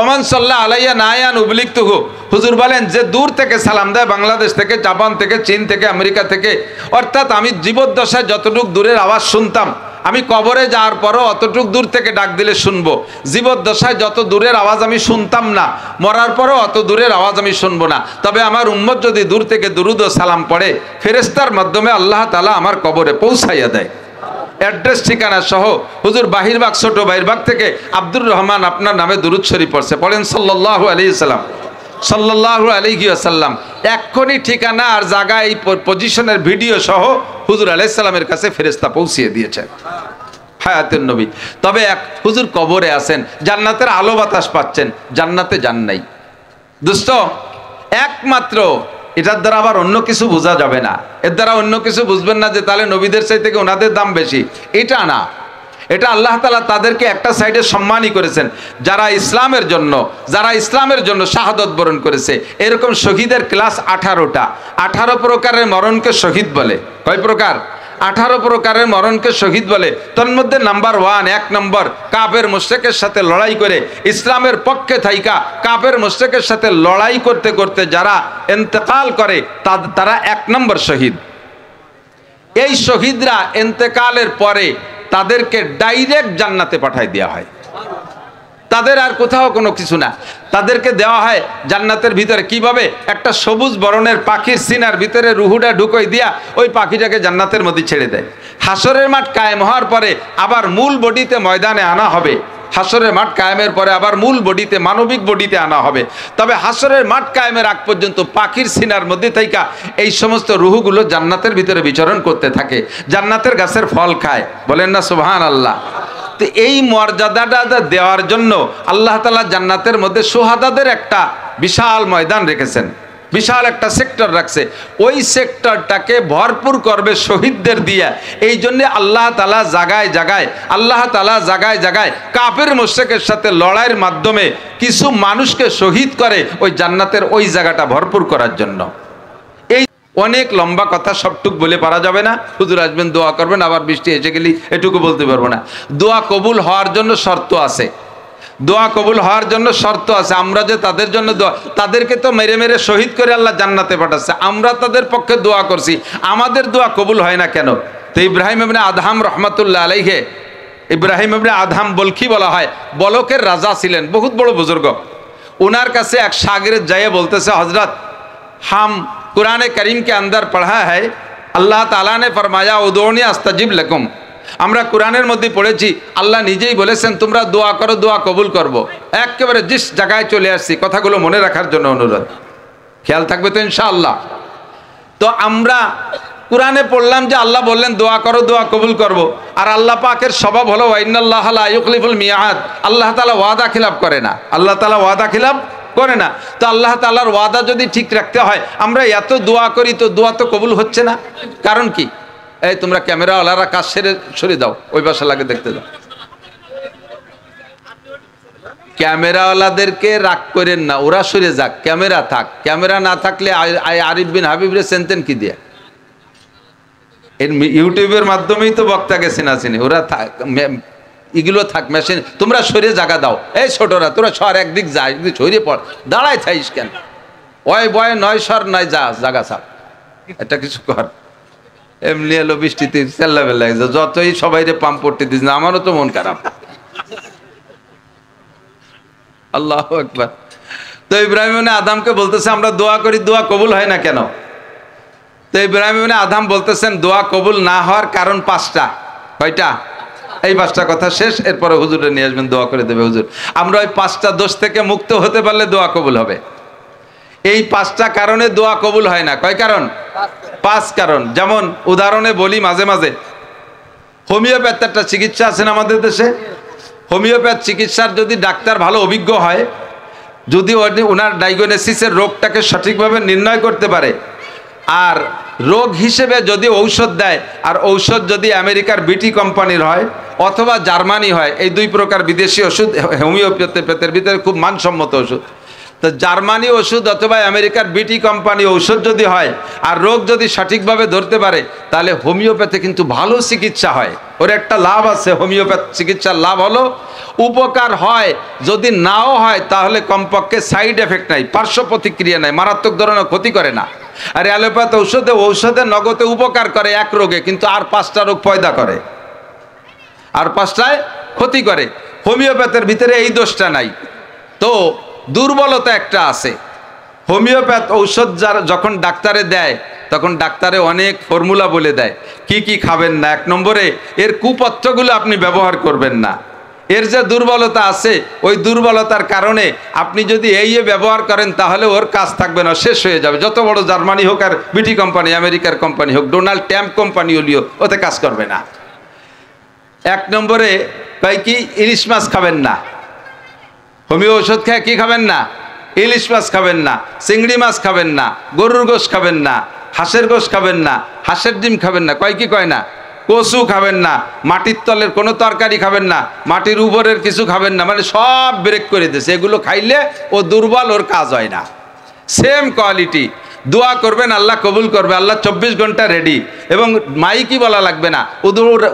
Speaker 1: ওমান সাল্লাহ আলাইয়া নায়ান উবলিকতুহু, হুজুর বলেন যে দূর থেকে সালাম দেয়, বাংলাদেশ থেকে, জাপান থেকে, চীন থেকে, আমেরিকা থেকে, অর্থাৎ আমি জীবদ্দশায় যতটুক দূরের আওয়াজ শুনতাম, আমি কবরে যাওয়ার পরও অতটুক দূর থেকে ডাক দিলে শুনবো। জীবদ্দশায় যত দূরের আওয়াজ আমি শুনতাম না, মরার পরও অত দূরের আওয়াজ আমি শুনবো না। তবে আমার উম্মত যদি দূর থেকে দুরুদ ও সালাম পড়ে, ফেরেশতার মাধ্যমে আল্লাহ তাআলা আমার কবরে পৌঁছাইয়া দেয়। অ্যাড্রেস ঠিকানা সহ। হুজুর বাহিরবাগ, ছোট বাহিরবাগ থেকে আব্দুর রহমান আপনার নামে দুরুদ শরীফ পড়ছে, পড়েন সাল্লাল্লাহু আলাইহি সাল্লাম, সাল্লাল্লাহু আলাইহি ওয়াসাল্লাম। এক্ষুনি ঠিকানা আর জায়গা, এই পজিশনের ভিডিও সহ হুজুর আলাইহিস সালামের কাছে ফেরেশতা পৌঁছিয়ে দিয়েছেন, হায়াতুন নবী। তবে হুজুর কবরে আছেন, জান্নাতের আলো বাতাস পাচ্ছেন, জান্নাতে যান নাই। দোস্ত, একমাত্র এটার দ্বারা আবার অন্য কিছু বোঝা যাবে না। এর দ্বারা অন্য কিছু বুঝবেন না যে তাহলে নবীদের চাইতে থেকে ওনাদের দাম বেশি, এটা না। এটা আল্লাহ তাআলা তাদেরকে একটা সাইডে সম্মানই করেছেন, যারা ইসলামের জন্য শাহাদত বরণ করেছে। এরকম শহীদের ক্লাস 18টা। 18 প্রকারের মরণকে শহীদ বলে। কয় প্রকার? 18 প্রকারের মরণকে শহীদ বলে। তন্মধ্যে নাম্বার 1, 1 নম্বর, কাফের মুশরিকের সাথে লড়াই করে ইসলামের পক্ষে থাইকা কাফের মুশরিকের সাথে লড়াই করতে করতে যারা ইন্তেকাল করে তারা 1 নম্বর শহীদ। এই শহীদরা ইন্তেকালের পরে তাদেরকে ডাইরেক্ট জান্নাতে পাঠায় দেওয়া হয়। তাদের আর কোথাও কোনো কিছু না, তাদেরকে দেওয়া হয় জান্নাতের ভিতরে। কিভাবে? একটা সবুজ বরণের পাখির সিনার ভিতরে রুহুটা ঢুকোই দিয়া ওই পাখিটাকে জান্নাতের মধ্যে ছেড়ে দেয়। হাসরের মাঠ কায়েম হওয়ার পরে আবার মূল বডিতে ময়দানে আনা হবে। হাসরের মাঠ কায়েমের পরে আবার মূল বডিতে, মানবিক বডিতে আনা হবে। তবে হাসরের মাঠ কায়েমের আগ পর্যন্ত পাখির সিনার মধ্যে থাইকা এই সমস্ত রুহুগুলো জান্নাতের ভিতরে বিচরণ করতে থাকে, জান্নাতের গাছের ফল খায়। বলেন না সুবহানাল্লাহ। তো এই মর্যাদাটা দেওয়ার জন্য আল্লাহ তাআলা জান্নাতের মধ্যে শুহাদাদের একটা বিশাল ময়দান রেখেছেন, বিশাল একটা সেক্টর রাখছে। ওই সেক্টরটাকে ভরপুর করবে শহীদদের দিয়ে। এই জন্য আল্লাহ তাআলা জায়গায় জায়গায় কাফের মুশরিকের সাথে লড়াইয়ের মাধ্যমে কিছু মানুষকে শহীদ করে ওই জান্নাতের ওই জায়গাটা ভরপুর করার জন্য। এই অনেক লম্বা কথা, সবটুক বলে পারা যাবে না। হুজুর আসবেন, দোয়া করবেন, আবার বৃষ্টি এসে গেলি এটুকু বলতে পারবো না। দোয়া কবুল হওয়ার জন্য শর্ত আছে, দোয়া কবুল হওয়ার জন্য শর্ত আছে। আমরা যে তাদের জন্য তাদেরকে তো মেরে মেরে শহীদ করে আল্লাহ জান্নাতে পাঠাচ্ছে, আমরা তাদের পক্ষে দোয়া করছি, আমাদের দোয়া কবুল হয় না কেন? তো ইব্রাহিম ইবনে আদহাম রহমাতুল্লাহ আলাইহি, ইব্রাহিম ইবনে আদহাম বলখি বলা হয়, বলকের রাজা ছিলেন, বহুত বড় বুজুর্গ। ওনার কাছে এক শাগিরদ যাইয়ে বলতেছে, হযরত हम कुरान करीम के अंदर पढ़ा है, अल्लाह ताला ने फरमाया उदूनी अस्तजिब लकुम। আমরা কোরআনের মধ্যে পড়েছি আল্লাহ নিজেই বলেছেন তোমরা দোয়া করো, দোয়া কবুল করব। একেবারে জিস জায়গায় চলে আসছি, কথাগুলো মনে রাখার জন্য অনুরোধ, খেয়াল থাকবে তো ইনশাআল্লাহ। তো আমরা কোরআনে পড়লাম যে আল্লাহ বললেন দোয়া করো, দোয়া কবুল করব। আর আল্লাহ পাকের স্বভাব হলো ইন্নাল্লাহা লা ইউখলিফুল মিয়াদ, আল্লাহ তাআলা ওয়াদা খিলাফ করে না, আল্লাহ তাআলা ওয়াদা খিলাফ করে না। তো আল্লাহ তাআলার ওয়াদা যদি ঠিক রাখতে হয়, আমরা এত দোয়া করি তো দোয়া তো কবুল হচ্ছে না, কারণ কি? এই তোমরা ক্যামেরাওয়ালারা কাজ সেরে সরে দাও, ওই পাশে লাগে দেখতে দাও। ক্যামেরাওয়ালাদেরকে রাগ করেন না, ওরা সরে যাক, ক্যামেরা থাক। ক্যামেরা না থাকলে আরিফ বিন হাবিবরে চেনতেন কি দিয়ে? ইউটিউবের মাধ্যমেই তো বক্তাকে চেনাচিনি, ওরা এগুলো থাক মেশিন। তোমরা সরে জায়গা দাও, এই ছোটরা তোরা সর, একদিক যা, একদিক সরে পড়, দাঁড়ায় থাইস কেন? ওই বয় নয় সর নয় যা, জায়গা ছাড়, এটা কিছু কর। এমনি এলো বৃষ্টিতে চেল্লা বেলা, যতই সবাই রে পাম্প পড়তে দিস না, আমারও তো মন খারাপ। আল্লাহু আকবার। তো ইব্রাহিম ইবনে আদমকে বলতেছে আমরা দোয়া করি, দোয়া কবুল হয় না কেন? তো ইব্রাহিম ইবনে আদম বলতেছেন দোয়া কবুল না হওয়ার কারণ 5টা। কয়টা? এই 5টা কথা শেষ, এরপরে হুজুরে নিয়ে আসবেন, দোয়া করে দেবে হুজুর। আমরা ওই 5টা দোষ থেকে মুক্ত হতে পারলে দোয়া কবুল হবে। এই 5টা কারণে দোয়া কবুল হয় না। কয় কারণ? 5 কারণ। যেমন উদাহরণে বলি, মাঝে মাঝে হোমিওপ্যাথ একটা চিকিৎসা আছেন আমাদের দেশে। হোমিওপ্যাথ চিকিৎসার যদি ডাক্তার ভালো অভিজ্ঞ হয়, যদি ওনার ডায়াগনোসিসের রোগটাকে সঠিকভাবে নির্ণয় করতে পারে, আর রোগ হিসেবে যদি ঔষধ দেয়, আর ঔষধ যদি আমেরিকার বিটি কোম্পানির হয় অথবা জার্মানি হয়, এই 2 প্রকার বিদেশি ওষুধ হোমিওপ্যাথের ভিতরে খুব মানসম্মত ওষুধ। তো জার্মানি ওষুধ অথবা আমেরিকার বিটি কোম্পানি ঔষধ যদি হয় আর রোগ যদি সঠিকভাবে ধরতে পারে, তাহলে হোমিওপ্যাথে কিন্তু ভালো চিকিৎসা হয়। ওর একটা লাভ আছে, হোমিওপ্যাথ চিকিৎসার লাভ হলো উপকার হয়, যদি নাও হয় তাহলে কমপক্ষে সাইড এফেক্ট নাই, পার্শ্ব প্রতিক্রিয়া নাই, মারাত্মক ধরনের ক্ষতি করে না। আর অ্যালোপ্যাথ ঔষধে নগদে উপকার করে এক রোগে, কিন্তু আর 5টা রোগ পয়দা করে, আর 5টায় ক্ষতি করে। হোমিওপ্যাথের ভিতরে এই দোষটা নাই। তো দুর্বলতা একটা আছে, হোমিওপ্যাথ ঔষধ যখন ডাক্তারে দেয় তখন ডাক্তারে অনেক ফর্মুলা বলে দেয় কি কি খাবেন না। 1 নম্বরে এর কুপথ্যগুলো আপনি ব্যবহার করবেন না। এর যে দুর্বলতা আছে, ওই দুর্বলতার কারণে আপনি যদি এই ব্যবহার করেন তাহলে ওর কাজ থাকবে না, শেষ হয়ে যাবে। যত বড় জার্মানি হোক আর বিটি কোম্পানি, আমেরিকার কোম্পানি হোক, ডোনাল্ড ট্রাম্প কোম্পানি হলিও, ওতে কাজ করবে না। 1 নম্বরে কয় কি, ইলিশ মাছ খাবেন না। হোমিও ওষুধ খেয়ে কি খাবেন না? ইলিশ মাছ খাবেন না, চিংড়ি মাছ খাবেন না, গরুর গোশ খাবেন না, হাঁসের গোশ খাবেন না, হাঁসের ডিম খাবেন না, কয় কি কয় না, কচু খাবেন না, মাটির তলের কোনো তরকারি খাবেন না, মাটির উপরের কিছু খাবেন না, মানে সব ব্রেক করে দিয়েছে। এগুলো খাইলে ও দুর্বল, ওর কাজ হয় না। সেম কোয়ালিটি, দোয়া করবেন আল্লাহ কবুল করবে, আল্লাহ 24 ঘন্টা রেডি। এবং মাইকি বলা লাগবে না,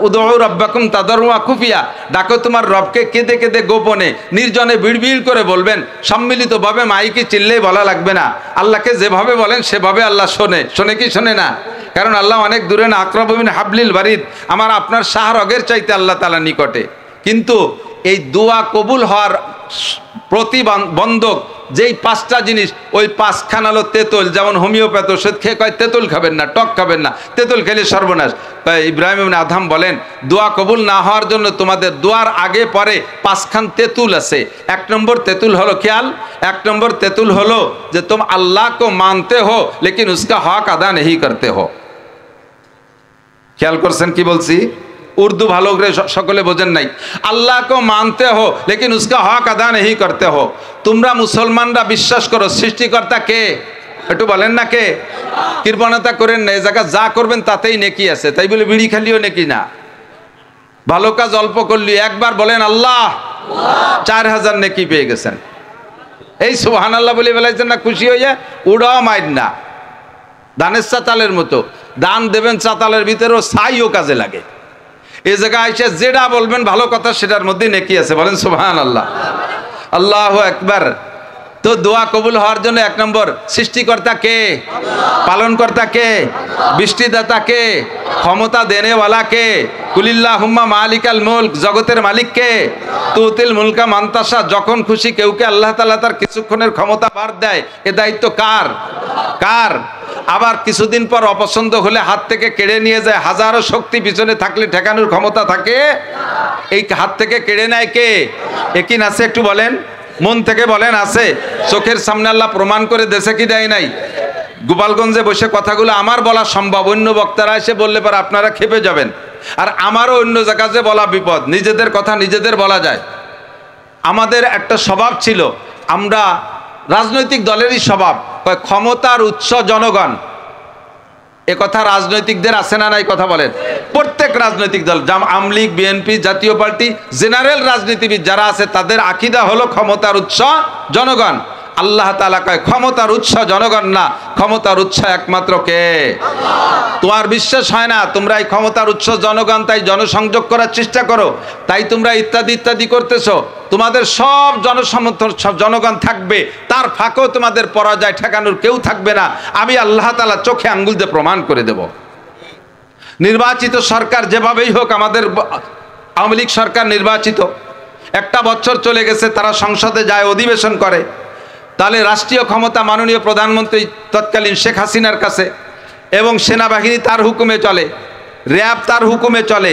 Speaker 1: উদউ রাব্বাকুম তাদাররুআ খুফিয়া, ডাকো তোমার রবকে কেঁদে কেঁদে গোপনে নির্জনে বিড়বিড় করে বলবেন, সম্মিলিতভাবে মাইকি চিল্লেই বলা লাগবে না। আল্লাহকে যেভাবে বলেন সেভাবে আল্লাহ শোনে। শোনে কি শোনে না? কারণ আল্লাহ অনেক দূরে না, আকরাবু মিন হাবলিল বারিদ, আমার আপনার শাহরগের চাইতে আল্লাহ তাআলা নিকটে। কিন্তু এই দোয়া কবুল হওয়ার প্রতিবন্ধক যেই 5টা জিনিস, ওই 5খান হলো তেঁতুল। যেমন হোমিওপ্যাথ ওষুধ খেয়ে কয় তেঁতুল খাবেন না, টক খাবেন না, তেঁতুল খেলে সর্বনাশ। ইব্রাহিম ইবনে আদম বলেন দোয়া কবুল না হওয়ার জন্য তোমাদের দোয়ার আগে পরে 5খান তেঁতুল আছে। 1 নম্বর তেঁতুল হলো খেয়াল, 1 নম্বর তেঁতুল হলো যে तुम अल्लाह को मानते हो लेकिन उसका हक अदा नहीं करते हो। খেয়াল করছেন কি বলছি? উর্দু ভালো করে সকলে বোঝেন নাই। আল্লাহ কো মানতে হো লেকিন উসকা হক আদা নেহি করতে হো। তোমরা মুসলমানরা বিশ্বাস করো সৃষ্টিকর্তা কে, একটু বলেন না কে? কৃপণতা করেন না, এই জায়গা যা করবেন তাতেই নেকি আছে, তাই বলে বিড়ি খালিও নেকি না, ভালো কাজ অল্প করলি একবার বলেন আল্লাহ, 4000 নেকি পেয়ে গেছেন। এই সুবহানাল্লাহ বলে বেলাইছেন না, খুশি হইয়া উড়াও মাইর না, ধানের চাতালের মতো দান দেবেন, চাতালের ভিতরেও ছাইও কাজে লাগে। এই জায়গায় এসে যেটা বলবেন ভালো কথা, সেটার মধ্যে নেকি আছে, বলেন সুবহানাল্লাহ, আল্লাহু আকবার। তো দোয়া কবুল হওয়ার জন্য এক নম্বর সৃষ্টিকর্তা কে, পালনকর্তা কে, বৃষ্টিদাতা কে, ক্ষমতা দেনেওয়ালা কে, কুলিল্লাহুম্মা মালিকাল মুলক, জগতের মালিক কে, তুতিল মুলকা মানতাসা, যখন খুশি কেউকে আল্লাহ তাআলা তার কিছুক্ষণের ক্ষমতা বাড় দেয়। এ দায়িত্ব কার? কার? আবার কিছুদিন পর অপছন্দ হলে হাত থেকে কেড়ে নিয়ে যায়। হাজারো শক্তি পিছনে থাকলে ঠেকানোর ক্ষমতা থাকে, এই হাত থেকে কেড়ে নেয় কে? একিন আছে একটু বলেন, মন থেকে বলেন আছে? চোখের সামনে আল্লাহ প্রমাণ করে দেশে কি দেয় নাই? গোপালগঞ্জে বসে কথাগুলো আমার বলা সম্ভব, অন্য বক্তারা এসে বললে পরে আপনারা খেপে যাবেন। আর আমারও অন্য জায়গায় বলা বিপদ, নিজেদের কথা নিজেদের বলা যায়। আমাদের একটা স্বভাব ছিল, আমরা রাজনৈতিক দলেরই স্বভাব, ক্ষমতার উৎস জনগণ। এ কথা রাজনৈতিকদের আছে না নাই? কথা বলেন। প্রত্যেক রাজনৈতিক দল, আওয়ামী লীগ, বিএনপি, জাতীয় পার্টি, জেনারেল রাজনীতিবিদ যারা আছে তাদের আকীদা হলো ক্ষমতার উৎস জনগণ। আল্লাহ তাআলা কয় ক্ষমতার উৎস জনগণ না, ক্ষমতার উৎস একমাত্র কে? তোমার বিশ্বাস হয় না? তোমরা এই ক্ষমতার উৎস জনগণ, তাই জনসংযোগ করার চেষ্টা করো, তাই তোমরা ইত্যাদি ইত্যাদি করতেছো। তোমাদের সব জনসমর্থন, সব জনগণ থাকবে, তার ফাঁকেও তোমাদের পরাজয় ঠেকানোর কেউ থাকবে না। আমি আল্লাহ তাআলা চোখে আঙ্গুল দিয়ে প্রমাণ করে দেব। নির্বাচিত সরকার যেভাবেই হোক, আমাদের আওয়ামী লীগ সরকার নির্বাচিত, একটা বছর চলে গেছে, তারা সংসদে যায়, অধিবেশন করে, তাহলে রাষ্ট্রীয় ক্ষমতা মাননীয় প্রধানমন্ত্রী তৎকালীন শেখ হাসিনার কাছে, এবং সেনাবাহিনী তার হুকুমে চলে, র্যাব তার হুকুমে চলে,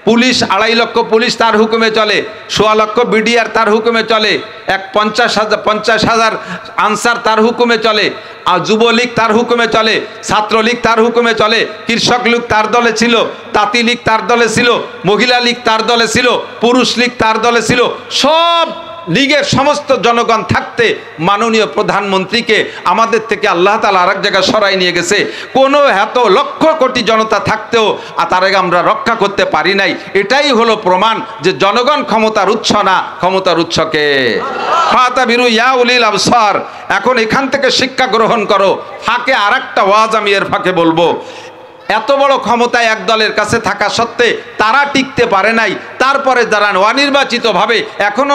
Speaker 1: পুলিশ 2.5 লক্ষ পুলিশ তার হুকুমে চলে, 1.25 লক্ষ বিডিআর তার হুকুমে চলে, 50,000 আনসার তার হুকুমে চলে, আর যুবলীগ তার হুকুমে চলে, ছাত্রলীগ তার হুকুমে চলে, কৃষক লীগ তার দলে ছিল, তাঁতি লীগ তার দলে ছিল, মহিলা লীগ তার দলে ছিল, পুরুষ লীগ তার দলে ছিল। সব লীগের সমস্ত জনগণ থাকতে মাননীয় প্রধানমন্ত্রীকে আমাদের থেকে আল্লাহ তাআলা আরেক জায়গায় সরাই নিয়ে গেছে। কোনো এত লক্ষ কোটি জনতা থাকতেও তার আগে আমরা রক্ষা করতে পারি নাই। এটাই হলো প্রমাণ যে জনগণ ক্ষমতার উৎস না, ক্ষমতার উৎসকে ফাতাবিরু ইয়া উলিল আবসার। এখন এখান থেকে শিক্ষা গ্রহণ করো। ফাঁকে আরেকটা ওয়াজ আমি এর ফাঁকে বলবো। এত বড় ক্ষমতা এক দলের কাছে থাকা সত্ত্বে তারা টিকতে পারে নাই, তারপরে যারা অনির্বাচিতভাবে এখনো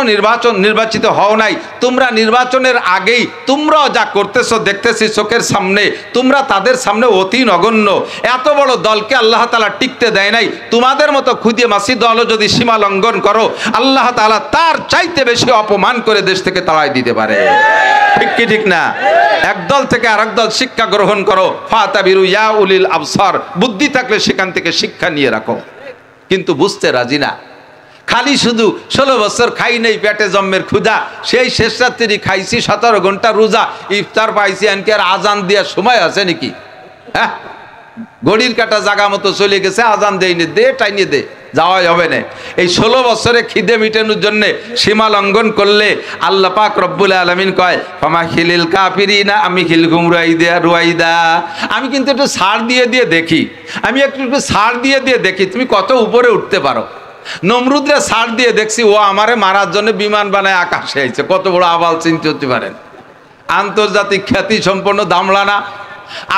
Speaker 1: নির্বাচিত হও নাই, তোমরা নির্বাচনের আগেই তোমরাও যা করতেছো দেখতেছি চোখের সামনে, তোমরা তাদের সামনে অতি নগণ্য। এত বড় দলকে আল্লাহ তাআলা টিকতে দেয় নাই। তোমাদের মতো খুদে মাসি দলও যদি সীমা লঙ্ঘন করো, আল্লাহ তাআলা তার চাইতে বেশি অপমান করে দেশ থেকে তাড়াই দিতে পারে। ঠিক কি ঠিক না? এক দল থেকে আরেক দল শিক্ষা গ্রহণ করো। ফাতাবিরু ইয়া উলিল আবসার। বুদ্ধি থাকলে সেখান থেকে শিক্ষা নিয়ে রাখো, কিন্তু বুঝতে রাজি না। খালি শুধু 16 বছর খাই নেই, পেটে জন্মের ক্ষুধা, সেই শেষ রাত্রি খাইছি, 17 ঘন্টা রোজা, ইফতার পাইছি, এনকে আর আজান দেওয়ার সময় আছে নাকি? হ্যাঁ, ঘড়ির কাটা জায়গা মতো চলে গেছে, আজান দেয়নি, দে টাইনি দে, যাওয়াই হবে না। এই 16 বছরে খিদে মিটানোর জন্য সীমা লঙ্ঘন করলে আল্লাহ পাক রব্বুল আলামিন কয় ফামা খিলিল কাফিরিনা আমি খিলকুম রুয়াইদা। আমি কিন্তু একটু ছাড় দিয়ে দিয়ে দেখি, আমি একটু ছাড় দিয়ে দিয়ে দেখি তুমি কত উপরে উঠতে পারো। নমরুদরে ছাড় দিয়ে দেখছি, ও আমারে মারার জন্য বিমান বানায় আকাশে আইছে। কত বড় আবাল চিন্তা করতে পারেন? আন্তর্জাতিক খ্যাতি সম্পন্ন দামলানা।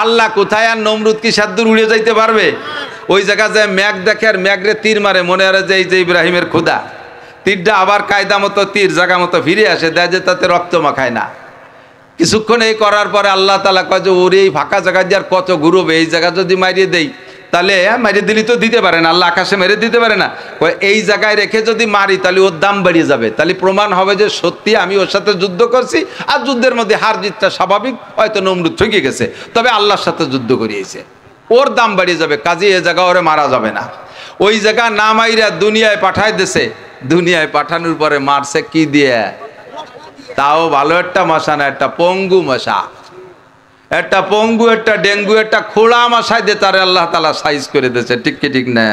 Speaker 1: আল্লাহ কোথায়? আর নমরুদ কি সাদ্দুর উড়ে যাইতে পারবে? ওই জায়গা যায় ম্যাগ দেখে আর ম্যাগরে তীর মারে, মনে হয় যে এই যে ইব্রাহিমের খুদা, তীরটা আবার কায়দা মতো তীর জায়গা মতো ফিরে আসে, দেয় যে তাতে রক্ত মাখায় না। কিছুক্ষণ এই করার পরে আল্লাহ তাআলা কয় যে ওরে এই ফাঁকা জায়গা দিয়ে আর কত ঘুরবে, এই জায়গা যদি মারিয়ে দেই তাহলে মারিয়ে দিলি তো দিতে পারে না, আল্লাহ আকাশে মেরে দিতে পারে না। এই জায়গায় রেখে যদি মারি তাহলে ওর দাম বেড়ে যাবে, তাহলে প্রমাণ হবে যে সত্যি আমি ওর সাথে যুদ্ধ করছি। আর যুদ্ধের মধ্যে হার জিতটা স্বাভাবিক, হয়তো নমরুদ ঠকে গেছে, তবে আল্লাহর সাথে যুদ্ধ করিয়েছে, ওর দাম বেড়ে যাবে, কাজে এ জায়গা ওরে মারা যাবে না। ওই জায়গা না মাইরা দুনিয়ায় পাঠায় দিছে। দুনিয়ায় পাঠানোর পরে মারছে কি দিয়ে? তাও ভালো একটা মশা না, একটা পঙ্গু মশা, একটা পঙ্গু, একটা ডেঙ্গু, একটা খোলা মশায় দিয়ে তারে আল্লাহ তাআলা সাইজ করে দিয়েছে। ঠিক কি ঠিক না?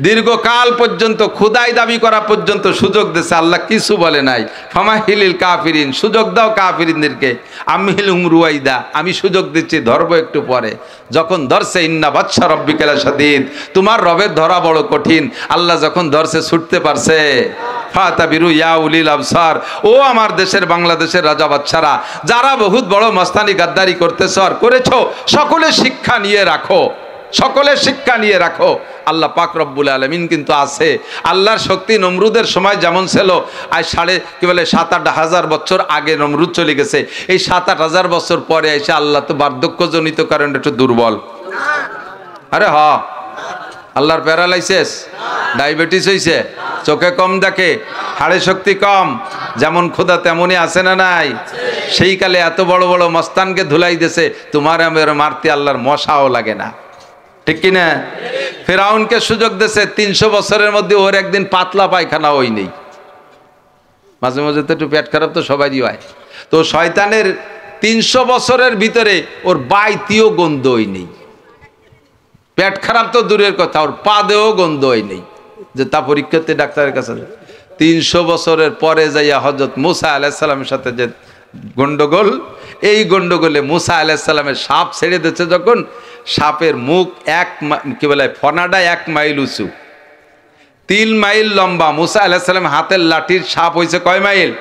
Speaker 1: দীর্ঘকাল পর্যন্ত খুদাই দাবি করা পর্যন্ত সুযোগ দিয়েছে, আল্লাহ কিছু বলে নাই। ফামাহিলিল কাফিরিন, সুযোগ দাও কাফিরিনদেরকে। আমহিলহুম রুয়াইদা, আমি সুযোগ দিচ্ছি, ধরবো একটু পরে। যখন ধরছে ইন্না বাচ্চা রব্বিকা শাদীদ, তোমার রবের ধরা বড় কঠিন। আল্লাহ যখন ধরছে ছুটতে পারছে। ফাতাবিরু ইয়া উলিল আবসার, ও আমার দেশের বাংলাদেশের রাজা বাচ্চারা, যারা বহুত বড় মস্তানি গাদ্দারি করতেছ আর করেছো, সকলে শিক্ষা নিয়ে রাখো, সকলে শিক্ষা নিয়ে রাখো। আল্লাহ পাক রব্বুল আলামিন কিন্তু আছে। আল্লাহর শক্তি নমরুদের সময় যেমন ছিল, আর 7-8 হাজার বছর আগে নমরুদ চলে গেছে, এই 7-8 হাজার বছর পরে এসে আল্লাহ তো বার্ধক্যজনিত কারণে একটু দুর্বল। আরে আল্লাহর প্যারালাইসিস, ডায়াবেটিস হয়েছে, চোখে কম দেখে, হাড়ে শক্তি কম, যেমন খোদা তেমনই আছে না নাই? সেই কালে এত বড় বড় মস্তানকে ধুলাই দিয়েছে, তোমার আমার মারতে আল্লাহর মশাও লাগে না, ঠিক কিনা? ফেরাউনকে সুযোগ দিয়েছে 300 বছরের মধ্যে ওর একদিন পাতলা পায়খানা ওই নেই। মাঝে মাঝে তো একটু পেট খারাপ তো সবারই হয়। তো শয়তানের 300 বছরের ভিতরে ওর বাইতিও গন্ধই নেই, পেট খারাপ তো দূরের কথা, ওর পা দেও গন্ধই নেই। যে তা পরীক্ষাতে ডাক্তারের কাছে 300 বছরের পরে যাইয়া হযরত মুসা আলাইহিস সালামের সাথে যে গন্ডগোল, এই গন্ডগোলে মুসা আলাইহিস সালামের সাপ ছেড়ে দিচ্ছে যখন, সাপের মুখ কি বলে ফনাডা 1 মাইল উঁচু, 3 মাইল লম্বা। মুসা আলাইহিস সালাম হাতের লাঠির সাপ হয়েছে কয় মাইল?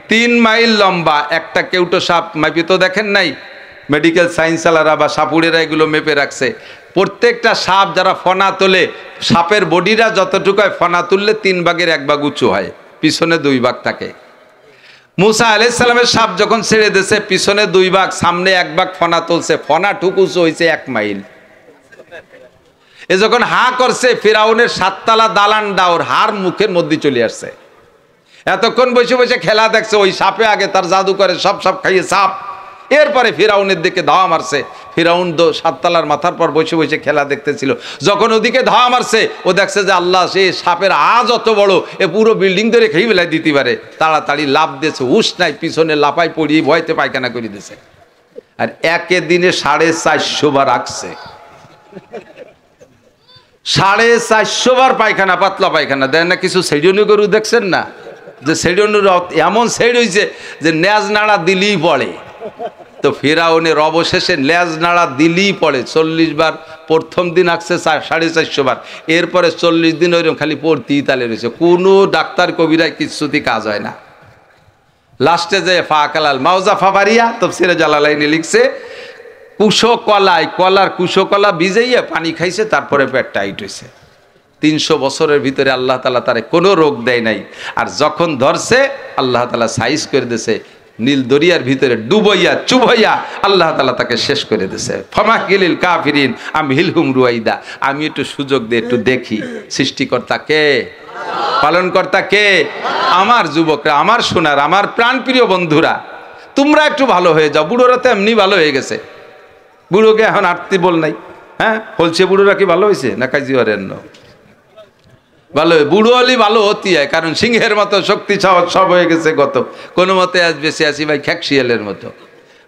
Speaker 1: 3 মাইল লম্বা। একটা কেউটো সাপ মাপি তো দেখেন নাই, মেডিকেল সায়েন্স আলারা বা সাপুড়েরা এগুলো মেপে রাখছে। প্রত্যেকটা সাপ যারা ফনা তোলে, সাপের বডিটা যতটুকু হয়, ফনা তুললে 3 ভাগের 1 ভাগ উঁচু হয়, পিছনে 2 ভাগ থাকে। মুসা আলাইহিস সালামের সাপ যখন ছেড়ে দিয়েছে, পিছনে 2 ভাগ, সামনে 1 ভাগ ফনা তুলছে, ফনা টুকু উঁচু হয়েছে 1 মাইল। এ যখন হা করছে, ফিরাউনের 7 তলা দালানটা ওর হার মুখের মধ্যে চলে আসছে। এতক্ষণ বসে বসে খেলা দেখছে, ওই সাপে আগে তার জাদু করে সব সাপ খাইয়ে সাপ, এরপরে ফিরাউনের দিকে ধাওয়া মারছে। ফিরাউন 7 তলার মাথার পর বসে বসে খেলা দেখতেছিল। যখন ওদিকে ধাওয়া মারছে, ও দেখছে যে আল্লাহ, সে সাপের আজ অত বড়, এ পুরো বিল্ডিং ধরে খেয়ে বেলায় দিতে পারে। তাড়াতাড়ি লাভ দিয়েছে, হুশ নাই, পিছনে লাফাই পড়িয়ে ভয়তে পায়খানা করে দিয়েছে। আর একে দিনে 450 বার আসছে, 450 বার পায়খানা, পাতলা পায়খানা। দেন না কিছু সেডিয়নি গরু দেখছেন না, যে সেডিয়নির এমন সেড হয়েছে যে ন্যাজ নাড়া দিলেই পড়ে। তো ফিরাউনের অবশেষে লেজ নাড়া দিলেই পড়ে। 40 বার প্রথম দিন আসছে 450 বার, এরপরে 40 দিন ওইরকম খালি পড়তেই তালে রয়েছে। কোনো ডাক্তার কবিরায় কিছুতেই কাজ হয় না। লাস্টে যে ফাকালাল মাউজা ফাবারিয়া তাফসীরে জালালাইনে লিখছে, কলার কুশকলা ভিজাইয়া পানি খাইছে, তারপরে পেট টাইট হয়েছে। 300 বছরের ভিতরে আল্লাহ তাআলা তারে কোনো রোগ দেয় নাই। আর যখন ধরছে, আল্লাহ তাআলা সাইজ করে দিয়েছে, নীল দরিয়ার ভিতরে ডুবাইয়া চুবাইয়া আল্লাহ তাআলা তাকে শেষ করে দিয়েছে। ফামাহিলিল কাফিরিন আমহিলহুম রুয়াইদা। আমি একটু সুযোগ দিয়ে একটু দেখি, সৃষ্টিকর্তা কে, পালনকর্তা কে? আমার যুবকরা, আমার সোনার, আমার প্রাণপ্রিয় বন্ধুরা, তোমরা একটু ভালো হয়ে যাও। বুড়োরা তো এমনি ভালো হয়ে গেছে, বুড়োকে এখন আরতি বল নাই। হ্যাঁ বলছে, বুড়োরা কি ভালো হয়েছে না কাজী অরণ্য ভালো? বুড়ো হলেই ভালো হতে হয়, কারণ সিংহের মতো শক্তি সব হয়ে গেছে গত। কোনো মতে আজ বেঁচে আছি ভাই খ্যাকশিয়ালের মতো।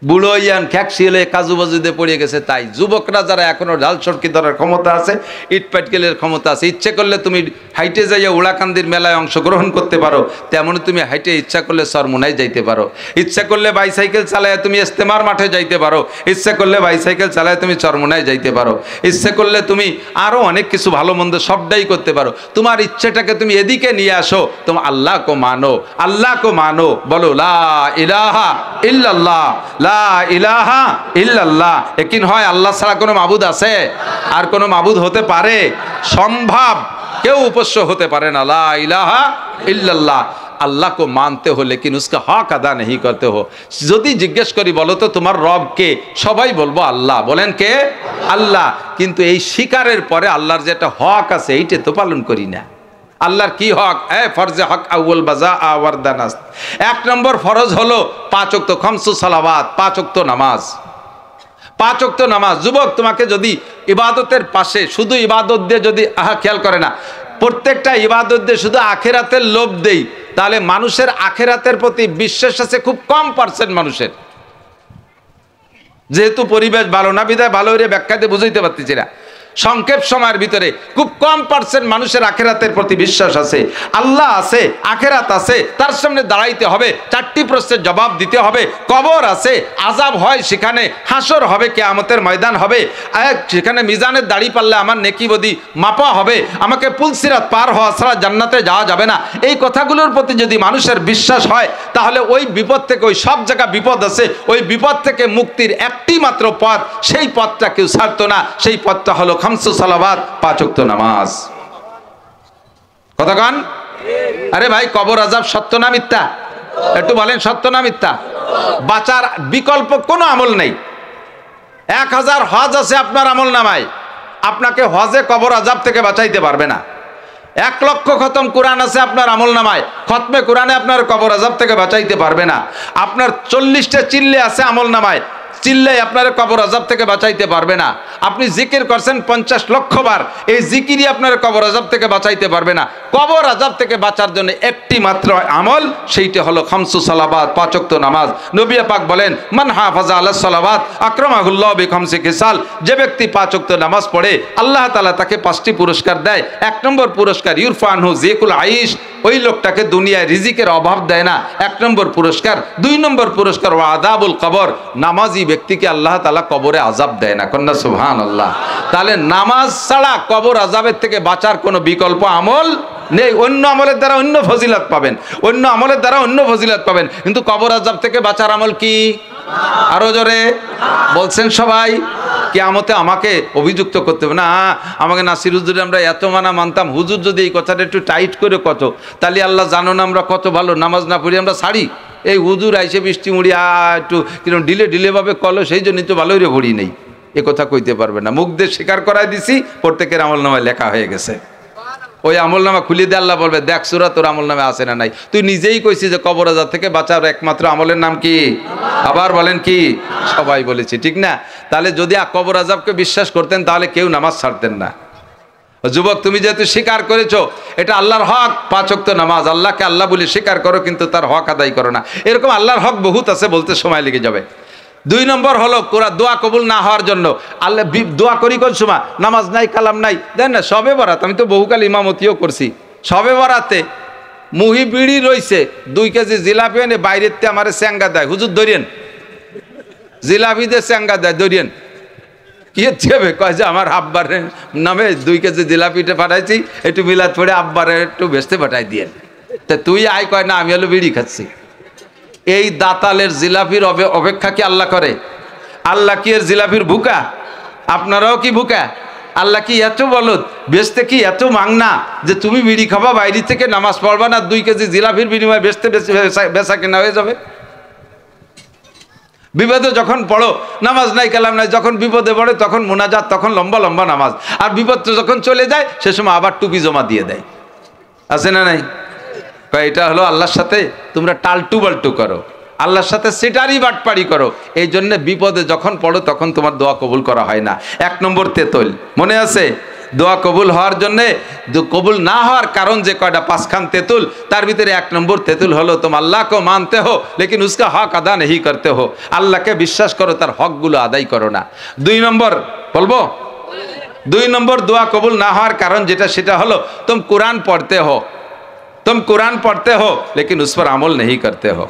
Speaker 1: বুড়ো ইয়ান খ্যাকশিয়ালে কাজু বাজুতে পড়ে গেছে। তাই যুবকরা যারা এখনো ঢাল সরকি ধরার ক্ষমতা আছে, ইট পাটকেলের ক্ষমতা আছে, ইচ্ছে করলে তুমি হাইটে যাইয়া উড়াকান্দির মেলায় অংশগ্রহণ করতে পারো, তেমনই তুমি হাইটে ইচ্ছা করলে সরমুনায় যাইতে পারো, ইচ্ছা করলে বাইসাইকেল চালায় তুমি ইস্তেমার মাঠে যাইতে পারো, ইচ্ছা করলে বাইসাইকেল চালায় তুমি চরমুনায় যাইতে পারো, ইচ্ছে করলে তুমি আরো অনেক কিছু ভালো মন্দ সবটাই করতে পারো। তোমার ইচ্ছেটাকে তুমি এদিকে নিয়ে আসো, তুমি আল্লাহ কো মানো, আল্লাহ কো মানো, বলো লা ইলাহা ইল্লাল্লাহ, লা ইলাহা ইল্লাল্লাহ। একিন হয় আল্লাহ ছাড়া কোনো মাবুদ আছে? আর কোনো মাবুদ হতে পারে? সম্ভব, কেউ উপাস্য হতে পারে না। লা ইলাহা ইল্লাল্লাহ। अल्लाह को मानते हो लेकिन उसका हक अदा नहीं करते हो। যদি জিজ্ঞেস করি বলো তো তোমার রব কে, সবাই বলবো আল্লাহ। বলেন কে? আল্লাহ। কিন্তু এই শিকারের পরে আল্লাহর যেটা হক আছে এইটা তো পালন করি না। আল্লাহর কি হক? ফরজে হক আউয়াল বাজা আওয়ারদানাস। 1 নম্বর ফরজ হলো 5 ওয়াক্ত খামসু সালাওয়াত, 5 ওয়াক্ত নামাজ। 5 ওয়াক্ত নামাজ। যুবক, তোমাকে যদি ইবাদতের পাশে শুধু ইবাদত দিয়ে যদি খেয়াল করে না, প্রত্যেকটা ইবাদত দিয়ে শুধু আখিরাতের লোভ দেই, তাহলে মানুষের আখিরাতের প্রতি বিশ্বাস আছে খুব কম পার্সেন্ট মানুষের। যেহেতু পরিবেশ ভালো না, বিধায় ভালো করে ব্যাখ্যাতে বুঝাইতে পারতেছি না। সংক্ষেপ সময়ের ভিতরে খুব কম পার্সেন্ট মানুষের আখিরাতের প্রতি বিশ্বাস আছে। আল্লাহ আছে, আখিরাত আছে, তার সামনে দাঁড়াইতে হবে, 4টি প্রশ্নের জবাব দিতে হবে, কবর আছে, আযাব হয় সেখানে, হাসর হবে, কিয়ামতের ময়দান হবে, সেখানে মিজানের দাড়ি পাল্লে আমার নেকি বদি মাপা হবে, আমাকে পুলসিরাত পার হওয়া ছাড়া জান্নাতে যাওয়া যাবে না। এই কথাগুলোর প্রতি যদি মানুষের বিশ্বাস হয়, তাহলে ওই বিপদ থেকে, ওই সব জায়গা বিপদ আছে, ওই বিপদ থেকে মুক্তির একটি মাত্র পথ, সেই পথটা কেউ ছাড়তো না। সেই পথটা হলো খামসু সালাওয়াত, 5 ওয়াক্ত নামাজ। কথা কন? আরে ভাই, কবর আযাব সত্য না মিথ্যা? একটু বলেন, সত্য না মিথ্যা? বাঁচার বিকল্প কোনো আমল নেই। 1000 হজ আছে আপনার আমল নামায়, আপনাকে হজে কবর আযাব থেকে বাঁচাইতে পারবে না। 1 লক্ষ খতম কোরআন আছে আপনার আমল নামায়, খতমে কোরআনে আপনার কবর আযাব থেকে বাঁচাইতে পারবে না। আপনার 40টা চিল্লে আছে আমল নামায়, চিল্লাই আপনার কবর আযাব থেকে বাঁচাইতে পারবে না। আপনি জিকির করছেন 50 লক্ষ বার, এই জিকিরই আপনার কবর আযাব থেকে বাঁচাইতে পারবে না। কবর আযাব থেকে বাঁচার জন্য একটি মাত্র আমল, সেইটা হলো খামসু সালাওয়াত, 5 ওয়াক্ত নামাজ। নবী পাক বলেন, মান হাফাজা আলাস সালাওয়াত আকরামাহুল্লাহ বিখামসি খিসাল। যে ব্যক্তি 5 ওয়াক্ত নামাজ পড়ে, আল্লাহ তাআলা তাকে 5টি পুরস্কার দেয়। 1 নম্বর পুরস্কার ইউরফা আনহু যিকুল আইশ, ওই লোকটাকে দুনিয়ায় রিজিকের অভাব দেয় না, 1 নম্বর পুরস্কার। 2 নম্বর পুরস্কার ওয়া আযাবুল কবর, নামাজি ব্যক্তিকে আল্লাহ তাআলা কবরে আযাব দেয় না। কন্যা সুবহানাল্লাহ। তাহলে নামাজ ছাড়া কবর আযাবের থেকে বাঁচার কোনো বিকল্প আমল নেই। অন্য আমলের দ্বারা অন্য ফজিলত পাবেন, অন্য আমলের দ্বারা অন্য ফজিলত পাবেন, কিন্তু কবর আযাব থেকে বাঁচার আমল কি? আরো জোরে বলছেন সবাই। কিয়ামতে আমাকে অভিযুক্ত করতে হবে না, আমাকে নাসির হুজুর আমরা এত মানতাম, হুজুর যদি এই কথাটা একটু টাইট করে কত, তাহলে আল্লাহ জানো না আমরা কত ভালো নামাজ না পড়ি আমরা ছাড়ি। এই হুজুর আইসে বৃষ্টি মুড়ি একটু কিরকম ঢিলে ভাবে কলো, সেই জন্যই তো ভালোই রে ভরি নেই, এ কথা কইতে পারবে না। মুখ দিয়ে স্বীকার করাই দিছি, প্রত্যেকের আমল নামায় লেখা হয়ে গেছে। ওই আমল নামা খুলে দিয়ে আল্লাহ বলবে, দেখ সূরা তোর আমল নামে আছে না নাই। তুই নিজেই কইছিস যে কবর আযাব থেকে বাঁচার একমাত্র আমলের নাম কি? আবার বলেন কি? সবাই বলেছি, ঠিক না? তাহলে যদি কবর আযাবকে বিশ্বাস করতেন, তাহলে কেউ নামাজ ছাড়তেন না। যুবক, তুমি যেহেতু স্বীকার করেছো এটা আল্লাহর হক, 5 ওয়াক্ত নামাজ, আল্লাহকে আল্লাহ বলে স্বীকার করো, কিন্তু তার হক আদায় করো না। এরকম আল্লাহর হক বহুত আছে, বলতে সময় লেগে যাবে। 2 নম্বর হলো দোয়া কবুল না হওয়ার জন্য আল্লাহ দোয়া করি কোন সময়? নামাজ নাই, কালাম নাই, দেন না শবে বরাত। আমি তো বহুকাল ইমামতিও করছি। শবে বরাতে মুহি বিড়ি রইছে, 2 কেজি জিলাপি এনে বাইরেতে আমারে স্যাঙ্গা দেয়, হুজুর ধরিয়েন, জিলাপি দিয়ে স্যাঙ্গা দেয়, ধরিয়েন। কি হচ্ছে? কয় যে আমার আব্বার নামে 2 কেজি জিলাপিটা পাঠাইছি, একটু মিলাদ পড়ে আব্বারে একটু বেচতে পাঠাই দিয়েন। তা তুই আয়, কয় না আমি হলো বিড়ি খাচ্ছি। এই দাতালের জিলাপির অপেক্ষা কি আল্লাহ করে? আল্লাহ কি এর জিলাপির ভুকা? আপনারাও কি ভুকা? আল্লাহ কি এত বলদ, বেচতে কি এত মাংনা যে তুমি বিড়ি খাবা, বাইরে থেকে নামাজ পড়বা না, 2 কেজি জিলাপির বিনিময়ে বেচা কেনা হয়ে যাবে? বিপদে যখন পড়ো, নামাজ নাই, কালাম নাই, যখন বিপদে পড়ে তখন মুনাজাত, তখন লম্বা লম্বা নামাজ, আর বিপদ যখন চলে যায় সে সময় আবার টুপি জমা দিয়ে দেয়। আছে না নাই? এটা হলো আল্লাহর সাথে তোমরা টালটু বাল্টু করো, আল্লাহর সাথে সেটারই বাটপাড়ি করো। এই জন্য বিপদে যখন পড়ো তখন তোমার দোয়া কবুল করা হয় না। 1 নম্বর তেতল মনে আছে? দোয়া কবুল হওয়ার জন্যে, কবুল না হওয়ার কারণ যে কয়টা 5খান তেতুল, তার ভিতরে 1 নম্বর তেতুল হলো তুম আল্লাহ কো মানতে হো লেকিন উসকা হক আদা নেহি করতে হো। আল্লাহকে বিশ্বাস করো, তার হকগুলো আদায় করো না। 2 নম্বর বলবো, 2 নম্বর দোয়া কবুল না হওয়ার কারণ যেটা, সেটা হলো তুম কুরআন পড়তে হো, तुम कुरान पढ़ते हो लेकिन उस पर अमल नहीं करते हो।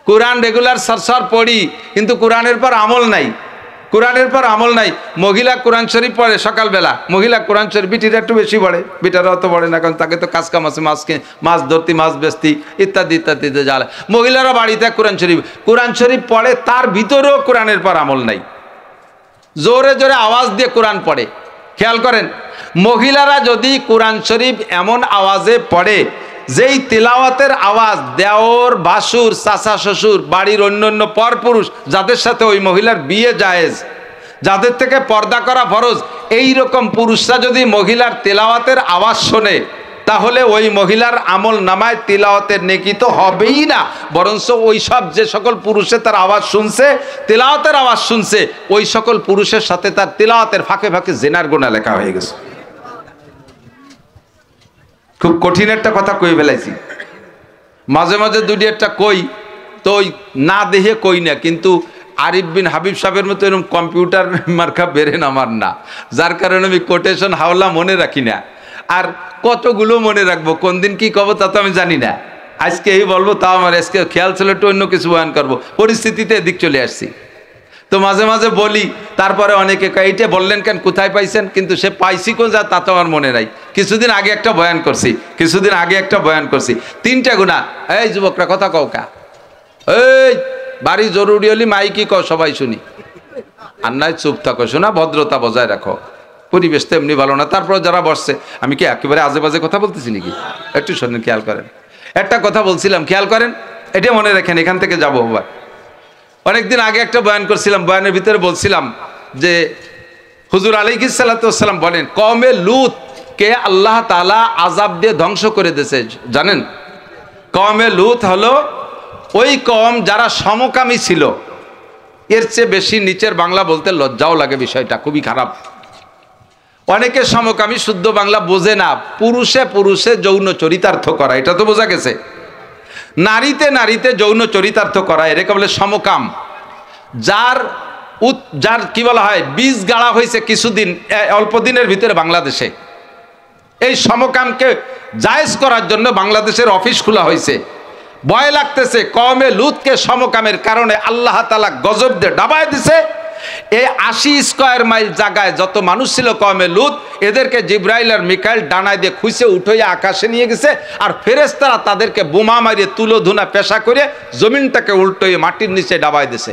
Speaker 1: कुरान रेगुलर सरसर पढ़ी किंतु कुरानेर पर अमल नहीं, कुरानेर पर अमल नहीं। महिला कुरान शरीफ पढ़े सकाल बेला, महिला कुरान शरीफ, बिटिरा एकटु बेशी पढ़े, बेटारा तो पढ़े ना, कारण ताके तो काज काम आछे, माछ धरती, माछ बेचती, इत्यादि इत्यादिते जाला। महिलारा बाड़ीते कुरान शरीफ पढ़े, तार भितरेও कुरानेर पर अमल नहीं, जोरे जोरे आवाज दिए कुरान पढ़े। খেয়াল করেন, মহিলারা যদি কোরআন শরীফ এমন আওয়াজে পড়ে যেই তেলাওয়াতের আওয়াজ দেওর, ভাসুর, চাচা শ্বশুর, বাড়ির অন্যান্য পরপুরুষ যাদের সাথে ওই মহিলার বিয়ে জায়েজ, যাদের থেকে পর্দা করা ফরজ, এই রকম পুরুষরা যদি মহিলার তেলাওয়াতের আওয়াজ শোনে, তাহলে ওই মহিলার আমল নামায় তিলাওয়াতের নেকি তো হবেই না, বরঞ্চ ওই সব যে সকল পুরুষে তার আওয়াজ শুনছে, তিলাওয়াতের আওয়াজ শুনছে, ওই সকল পুরুষের সাথে তার তিলাওয়াতের ফাঁকে ফাঁকে জিনার গুনাহ লেখা হয়ে গেছে। খুব কঠিন একটা কথা কই ফেলাইছি, মাঝে মাঝে দুটি একটা কই তো না দেখে কই না, কিন্তু আরিফ বিন হাবিব সাহেবের মতো এরকম কম্পিউটার মার্কা বেরেন আমার না, যার কারণে আমি কোটেশন হাওলা মনে রাখি না। আর কতগুলো মনে রাখবো, কোন দিন কি কব তা তো আমি জানি না। আজকে এই বলবো, তাও আমার আজকে খেয়াল ছিল একটু অন্য কিছু বয়ান করবো, পরিস্থিতিতে এদিক চলে আসছি। তো মাঝে মাঝে বলি, তারপরে অনেকে এইটা বললেন কেন, কোথায় পাইছেন, কিন্তু সে পাইছি কোন যা তা তো আমার মনে নাই। কিছুদিন আগে একটা বয়ান করছি, 3টা গুনাহ। এই যুবকরা কথা কও কা, এই বাড়ি জরুরি হলি মাইকি কও, সবাই শুনি, আর নাই চুপ থাকো, শোনা ভদ্রতা বজায় রাখো। পরিবেশ তো এমনি ভালো না। তারপর যারা বসছে, আমি কি একেবারে আজে বাজে কথা বলতেছি নাকি? একটু শোনেন, খেয়াল করেন। একটা কথা বলছিলাম, খেয়াল করেন, এটা মনে রাখেন, এখান থেকে যাবো আবার। অনেকদিন আগে একটা বয়ান করছিলাম, বয়ানের ভিতরে বলছিলাম যে হুজুর আলাইহিস সালাতু ওয়াস সালাম বলেন কওমে লূতকে আল্লাহ তাআলা আযাব দিয়ে ধ্বংস করে দিয়েছে। জানেন, কওমে লূত হলো ওই কওম যারা সমকামী ছিল। এর চেয়ে বেশি নিচের বাংলা বলতে লজ্জাও লাগে, বিষয়টা খুবই খারাপ। অনেকে সমকামী শুদ্ধ বাংলা বোঝে না। পুরুষে পুরুষে যৌন চরিতার্থ করা, এটা তো বোঝা গেছে। নারীতে নারীতে যৌন চরিতার্থ করা, এটাকে বলে সমকাম। যার কি বলা হয়, বীজ গাড়া হয়েছে কিছুদিন, অল্প দিনের ভিতরে বাংলাদেশে। এই সমকামকে জায়েজ করার জন্য বাংলাদেশের অফিস খোলা হয়েছে। ভয় লাগতেছে কওমে লূতকে সমকামের কারণে আল্লাহ তাআলা গজব দিয়ে ডাবায় দিছে। এই 80 স্কয়ার মাইল জায়গায় যত মানুষ ছিল কওমে লূত, এদেরকে জিব্রাইল আর মিকাইল ডানায় দিয়ে খুঁজে উঠাইয়া আকাশে নিয়ে গেছে। আর ফেরেশতারা তাদেরকে বোমা মারিয়ে তুলো ধুনা পেশা করে জমিনটাকে উল্টোয়ে মাটির নিচে ডাবায় দিছে।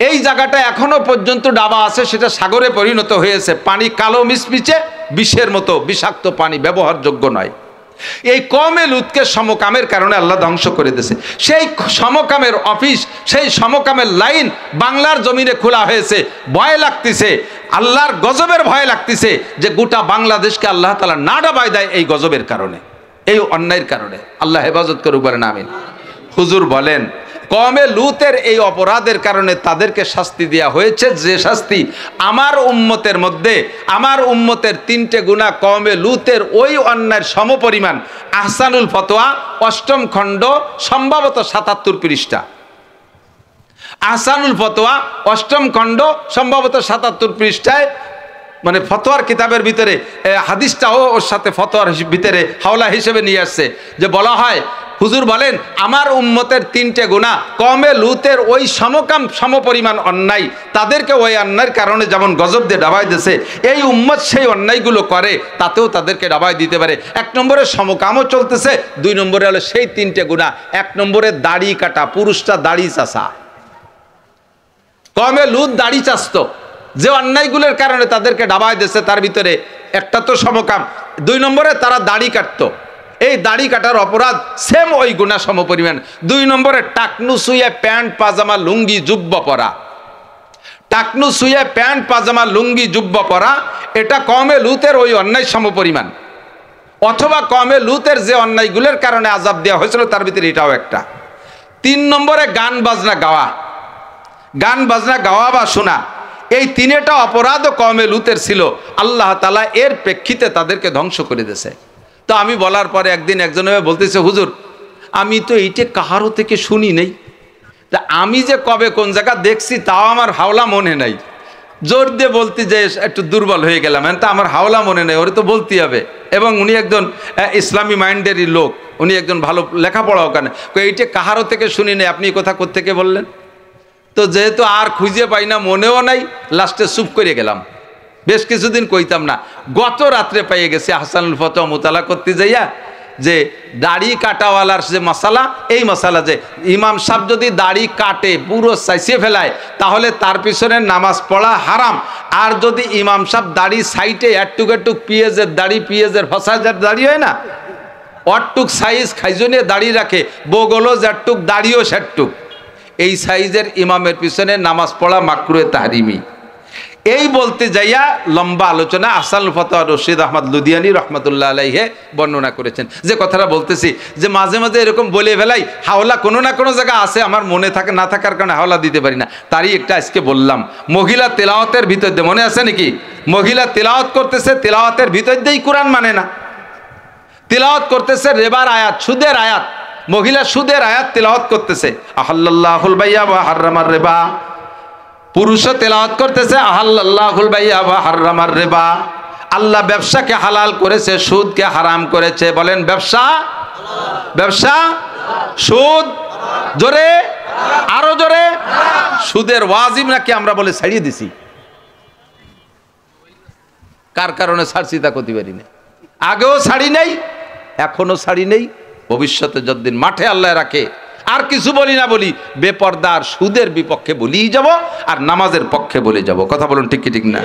Speaker 1: এই জায়গাটা এখনো পর্যন্ত ডাবা আছে, সেটা সাগরে পরিণত হয়েছে। পানি কালো মিশমিচে, বিষের মতো বিষাক্ত পানি, ব্যবহারযোগ্য নয়। এই কওমে লূতকে সমকামের কারণে আল্লাহ ধ্বংস করে দিয়েছে। সেই সমকামের অফিস, সেই সমকামের লাইন বাংলার জমিনে খোলা হয়েছে। ভয় লাগতেছে, আল্লাহর গজবের ভয় লাগতেছে যে গোটা বাংলাদেশকে আল্লাহ তাআলা না ডাবায় দেয় এই গজবের কারণে, এই অন্যায়ের কারণে। আল্লাহ হেফাজত করুক, বলেন আমিন। হুজুর বলেন কওমে লূতের এই অপরাধের কারণে তাদেরকে শাস্তি দেওয়া হয়েছে, যে শাস্তি আমার উম্মতের মধ্যে, আমার উম্মতের 3টে গুনাহ কওমে লূতের ওই অন্যায়ের সমপরিমাণ। আহসানুল ফতোয়া 8ম খণ্ড, সম্ভবত 77 পৃষ্ঠা। আহসানুল ফতোয়া 8ম খণ্ড, সম্ভবত 77 পৃষ্ঠায়, মানে ফতোয়ার কিতাবের ভিতরে হাদিসটাও ওর সাথে ফতোয়ার ভিতরে হাওলা হিসেবে নিয়ে আসছে। যে বলা হয়, হুজুর বলেন আমার উম্মতের 3টে গুনাহ কওমে লূতের ওই সমপরিমাণ অন্যায়, তাদেরকে ওই অন্যায়ের কারণে যেমন গজব দিয়ে ডাবায় দিয়েছে, এই উম্মত সেই অন্যায়গুলো করে তাতেও তাদেরকে ডাবায় দিতে পারে। 1 নম্বরে সমকামও চলতেছে, 2 নম্বরে হলো সেই 3টে গুনাহ। 1 নম্বরে দাড়ি কাটা, পুরুষটা দাড়ি চাষা। কওমে লূত দাড়ি চাষত, যে অন্যায়গুলোর কারণে তাদেরকে ডাবায় দিয়েছে তার ভিতরে একটা তো সমকাম। 2 নম্বরে তারা দাড়ি কাটতো, এই দাড়ি কাটার অপরাধ সেম ওই গুনাহ সমপরিমাণ। 2 নম্বরে টাকনু শুয়ে প্যান্ট পাজামা লুঙ্গি জুব্বা পরা, টাকনু শুয়ে প্যান্ট পাজামা লুঙ্গি জুব্বা পরা, এটা কওমে লূতের ওই অন্যায় সমপরিমাণ। অথবা কওমে লূতের যে অন্যায়গুলোর কারণে আযাব দেওয়া হয়েছিল তার ভিতরে এটাও একটা। 3 নম্বরে গান বাজনা গাওয়া, গান বাজনা গাওয়া বা শোনা, এই 3টা অপরাধও কওমে লূতের ছিল। আল্লাহ তাআলা এর প্রেক্ষিতে তাদেরকে ধ্বংস করে দিয়েছে। তো আমি বলার পরে একদিন একজন বলতেছে, হুজুর আমি তো এইটা কাহারও থেকে শুনি নেই, তা আমি যে কবে কোন জায়গা দেখছি তাও আমার হাওলা মনে নাই। জোর দিয়ে বলতে যে একটু দুর্বল হয়ে গেলাম, তা আমার হাওলা মনে নেই, ওরে তো বলতে হবে। এবং উনি একজন ইসলামী মাইন্ডেরই লোক, উনি একজন ভালো লেখাপড়া ওখানে। এইটা কাহারও থেকে শুনি নেই, আপনি এই কথা কোত্থেকে বললেন? তো যেহেতু আর খুঁজে পাই না, মনেও নাই, লাস্টে চুপ করে গেলাম। বেশ কিছুদিন কইতাম না, গত রাত্রে পেয়ে গেছি আহসানুল ফতোয়া মোতালা করতে যাইয়া, যে দাড়ি কাটাওয়ালার যে মশালা, এই মশালা যে ইমাম সাহেব যদি দাড়ি কাটে পুরো চাইছে ফেলায় তাহলে তার পিছনে নামাজ পড়া হারাম। আর যদি ইমাম সাহেব দাড়ি সাইটে একটুক একটুক পিঁয়াজের দাড়ি, পিঁয়াজের ফসাজার দাড়ি হয় না, অটটুক সাইজ খাইজনে দাড়ি রাখে, বগলও যেটুক দাড়িও সেটুক, এই সাইজের ইমামের পিছনে নামাজ পড়া মাকরুহে তাহরিমি। এই বলতে যাইয়া লম্বা আলোচনা আহসানুল ফতোয়া রশিদ আহমদ লুধিয়ানি রহমতুল্লাহ আলাইহে বর্ণনা করেছেন। যে কথাটা বলতেছি, যে মাঝে মাঝে এরকম বলে ফেলাই, হাওলা কোনো না কোনো জায়গা আছে, আমার মনে থাকে না থাকার কারণে হাওলা দিতে পারি না। তারই একটা আজকে বললাম, মহিলা তেলাওয়াতের ভিতর দিয়ে, মনে আছে নাকি? মহিলা তেলাওয়াত করতেছে, তেলাওয়াতের ভিতর দিয়েই কোরআন মানে না, তেলাওয়াত করতেছে রেবার আয়াত, সুদের আয়াত, মহিলা সুদের আয়াত তেলাওয়াত করতেছে। আহাল্লাল্লাহুল বাইয়া ওয়া হাররামার রিবা, পুরুষও তেলাওয়াত করতেছে আহাল্লাল্লাহুল বাইয়া ওয়া হাররামার রিবা। আল্লাহ ব্যবসাকে হালাল করেছে, সুদকে হারাম করেছে। বলেন ব্যবসা, ব্যবসা, সুদ, জোরে, আরো জোরে। সুদের ওয়াজিব নাকি আমরা বলে ছাড়িয়ে দিছি? কার কারণে ছাড়ছি তা করতে পারি না, আগেও ছাড়ি নাই, এখনো ছাড়ি নেই, ভবিষ্যতে যতদিন মাঠে আল্লাহ রাখে আর কিছু বলি না বলি, বেপর্দার সুদের বিপক্ষে বলিই যাব, আর নামাজের পক্ষে বলে যাব। কথা বলুন ঠিক কি ঠিক না?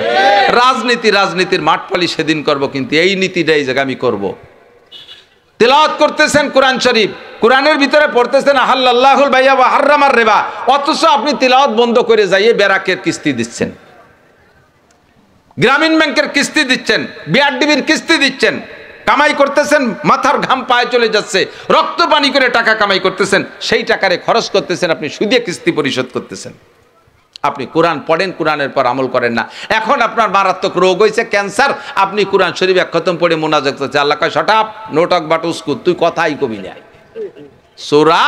Speaker 1: রাজনীতির মাঠ পালি সেদিন করব, কিন্তু এই নীতিটা এই জায়গায় আমি করব। তেলাওয়াত করতেছেন কোরআন শরীফ, কোরআনের ভিতরে পড়তেছেন আহাল্লাহুল বাইয়া ওয়া হাররামার রিবা, অথচ আপনি তেলাওয়াত বন্ধ করে যাইয়ে ব্যারাকের কিস্তি দিচ্ছেন, গ্রামীণ ব্যাংকের কিস্তি দিচ্ছেন, বিআরডিবির কিস্তি দিচ্ছেন, কামাই করতেছেন, মাথার ঘাম পায়ে চলে যাচ্ছে, রক্ত পানি করে টাকা কামাই করতেছেন, সেই টাকারে খরচ করতেছেন, আপনি সুদে কিস্তি পরিশোধ করতেছেন। আপনি কোরআন পড়েন, কোরআনের পর আমল করেন না। এখন আপনার মারাত্মক রোগ হয়েছে ক্যান্সার, আপনি কোরআন শরীফ এক খতম পড়ে মোনাজাত করছে, আল্লাহ কয় shut up, no talk but উস্কুত, তুই কথাই কবি না, সূরা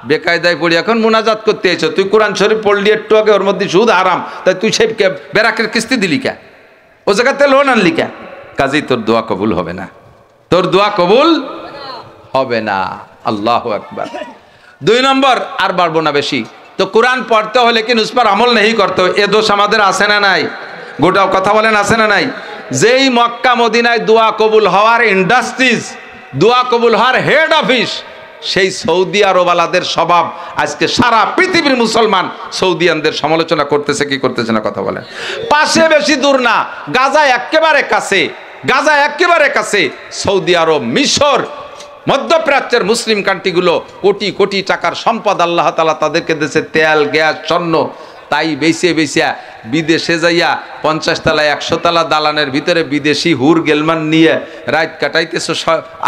Speaker 1: বেকায়দায় পড়ি এখন মোনাজাত করতে এসো, তুই কোরআন শরীফ পড়লি একটু আগে, ওর মধ্যে সুদ হারাম, তাই তুই সেই বেরাকের কিস্তি দিলি কে, ও জায়গাতে লোন আনলি কে? কাজেই তোর দোয়া কবুল হবে না, তোর দোয়া কবুল হবে না। আল্লাহু আকবার। 2 নম্বর, আর বাড়বো না বেশি, তো কোরআন পড়তে হলে কি উস पर আমল नहीं করতে, এ দোষ আমাদের আছে না নাই? গোটা কথা বলেন, আছে না নাই? যেই মক্কা মদিনায় দোয়া কবুল হওয়ার ইন্ডাস্ট্রিজ, দোয়া কবুল হওয়ার হেড অফিস, সেই সৌদি আরবালাদের স্বভাব আজকে সারা পৃথিবীর মুসলমান সৌদিয়ানদের সমালোচনা করতেছে কি করতেছে না? কথা বলেন। পাশে বেশি দূর না, গাজা একেবারে কাছে, গাজা একেবারে কাছে, সৌদি আরব, মিশর, মধ্যপ্রাচ্যের মুসলিম কান্ট্রিগুলো কোটি কোটি টাকার সম্পদ আল্লাহ তাআলা তাদেরকে দিয়েছে, তেল, গ্যাস, স্বর্ণ, তাই বেঁচে বেঁচে বিদেশে যাইয়া 50 তলা 100 তলা দালানের ভিতরে বিদেশি হুর গেলমান নিয়ে রাত কাটাইতেছে,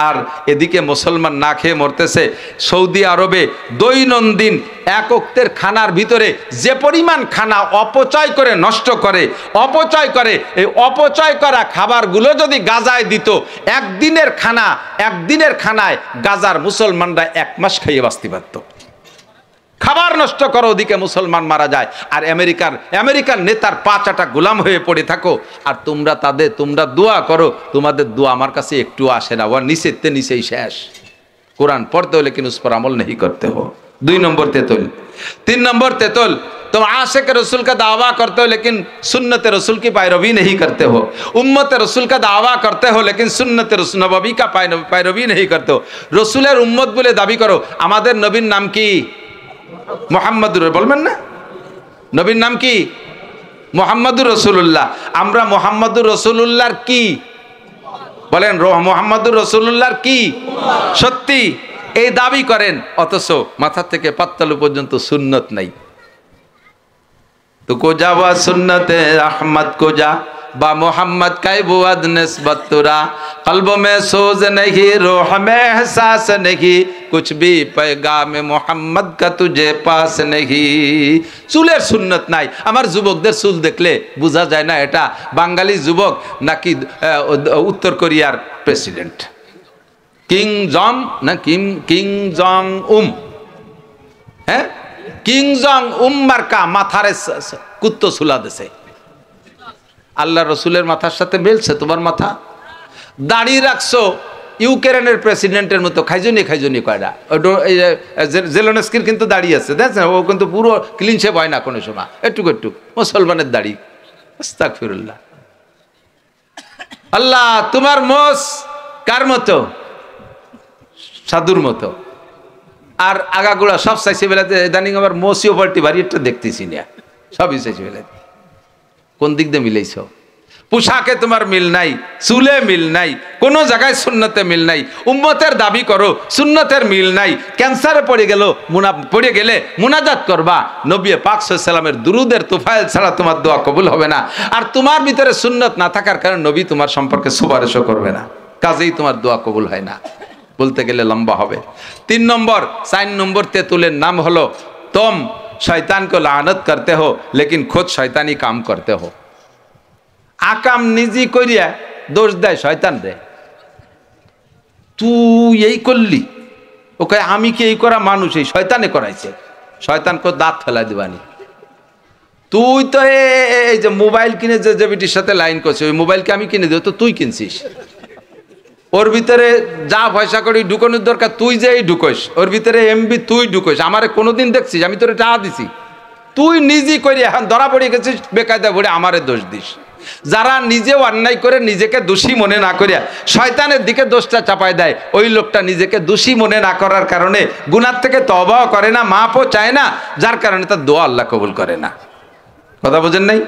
Speaker 1: আর এদিকে মুসলমান না খেয়ে মরতেছে। সৌদি আরবে দৈনন্দিন এক ওক্তের খানার ভিতরে যে পরিমাণ খানা অপচয় করে নষ্ট করে, অপচয় করে, এই অপচয় করা খাবারগুলো যদি গাজায় দিত, একদিনের খানায় গাজার মুসলমানরা 1 মাস খাইয়ে বাঁচতে পারত। খাবার নষ্ট করো, ওদিকে মুসলমান মারা যায়, আর আমেরিকার নেতার 5 গোলাম হয়ে পড়ে থাকো, আর তোমরা দোয়া করো, তোমাদের দোয়া আমার কাছে একটু আসে না, ওর নিচেই শেষ। কোরআন পড়তে হলে কিন্তু উস पर আমল नहीं करते हो। 2 নম্বর তেতুল। 3 নম্বর तेतुल, तुम आशिक रसूल का दावा करते हो लेकिन सुन्नत रसूल की पैरवी नहीं करते हो, उम्मत रसूल का दावा करते हो लेकिन सुन्नत रसूल नबी का पैरवी नहीं करते हो। रसूलेर उम्मत बोले दाबी करो, আমাদের নবীর নাম কি? মুহাম্মাদুর, বলবেন না? নবীর নাম কি? মুহাম্মাদুর রাসূলুল্লাহ। আমরা মুহাম্মাদুর রাসূলুল্লাহর কি বলেন? মুহাম্মাদুর রাসূলুল্লাহর কি সত্যি এই দাবি করেন, অথচ মাথা থেকে পাত্তালু পর্যন্ত সুন্নত নাই। তো কোজা ওয়া সুন্নতে আহমদ কোজা बा मोहम्मद का बुअद निस्बत तुरा, कल्ब में सोज नहीं, रूह में एहसास नहीं, कुछ भी पैगाम मोहम्मद का तुझे पास नहीं। চুলের সুন্নত নাই। আমার যুবকদের চুল দেখলে বোঝা যায় না এটা বাঙালি যুবক নাকি উত্তর কোরিয়ার প্রেসিডেন্ট, কিং জং হ্যাঁ, কিং জং মার্কা মাথারে কুত্তো চুলা দেছে। আল্লাহ রসুলের মাথার সাথে মিলছে তোমার মাথা? দাড়ি রাখছো ইউক্রেনের প্রেসিডেন্টের মতো, খাইজনি কয়টা। জেলেনস্কির কিন্তু দাড়ি আছে, দেখছেন, ও কিন্তু পুরো ক্লিন শেভ হয় না কোনো সময়, একটু মুসলমানের দাড়ি। আস্তাগফিরুল্লাহ। আল্লাহ তোমার মোস কার মতো? সাধুর মতো। আর আগাগোড়া সব চাইছে বেলাতে, ইদানিং আবার মোসিও পাল্টি ভারী একটা দেখতেছি না, সবই চাইছে বেলাতে। কোন দিক দিয়ে মিলাইছ? পোশাকে তোমার মিল নাই, চুলে মিল নাই, কোনো জায়গায় সুন্নতে মিল নাই, উম্মতের দাবি করো, সুন্নতের মিল নাই। ক্যান্সারে পড়ে গেলে মুনাজাত করবা, নবী পাক সাল্লাল্লাহু আলাইহি সাল্লামের দুরুদের তুফাইল ছাড়া তোমার দোয়া কবুল হবে না। আর তোমার ভিতরে সুন্নত না থাকার কারণে নবী তোমার সম্পর্কে সুপারিশও করবে না, কাজেই তোমার দোয়া কবুল হয় না। বলতে গেলে লম্বা হবে। 3 নম্বর, 4 নম্বর তেতুলের নাম হলো तुम शैतान को लानत करते हो लेकिन खुद शैतानी काम करते हो। आकाम निजी करिया दोष दे शैतान रे, তুই এই করলি, ওকে আমি কি এই করা মানুষ, এই শয়তানে করাইছে, শয়তান কো দাঁত ফেলাই দিবানি। তুই তো এই যে মোবাইল কিনে যে বিটির সাথে লাইন করছে, ওই মোবাইলকে আমি কিনে দেব, তো তুই কিনছিস। ওর ভিতরে যা পয়সা করি ঢুকানোর দরকার তুই যে ঢুকোস, ওর ভিতরে এমবি তুই ঢুকোস। আমারে কোনোদিন দেখছিস আমি তোরে টাকা দিছি? তুই নিজেই করি, এখন ধরা পড়ে গেছিস বেকায়দা ভরে আমারে দোষ দিস। যারা নিজেও অন্যায় করে নিজেকে দোষী মনে না করিয়া শয়তানের দিকে দোষটা চাপায় দেয়, ওই লোকটা নিজেকে দোষী মনে না করার কারণে গুনাহ থেকে তওবাও করে না, মাফও চায় না, যার কারণে তার দোয়া আল্লাহ কবুল করে না। কথা বোঝেন নাই?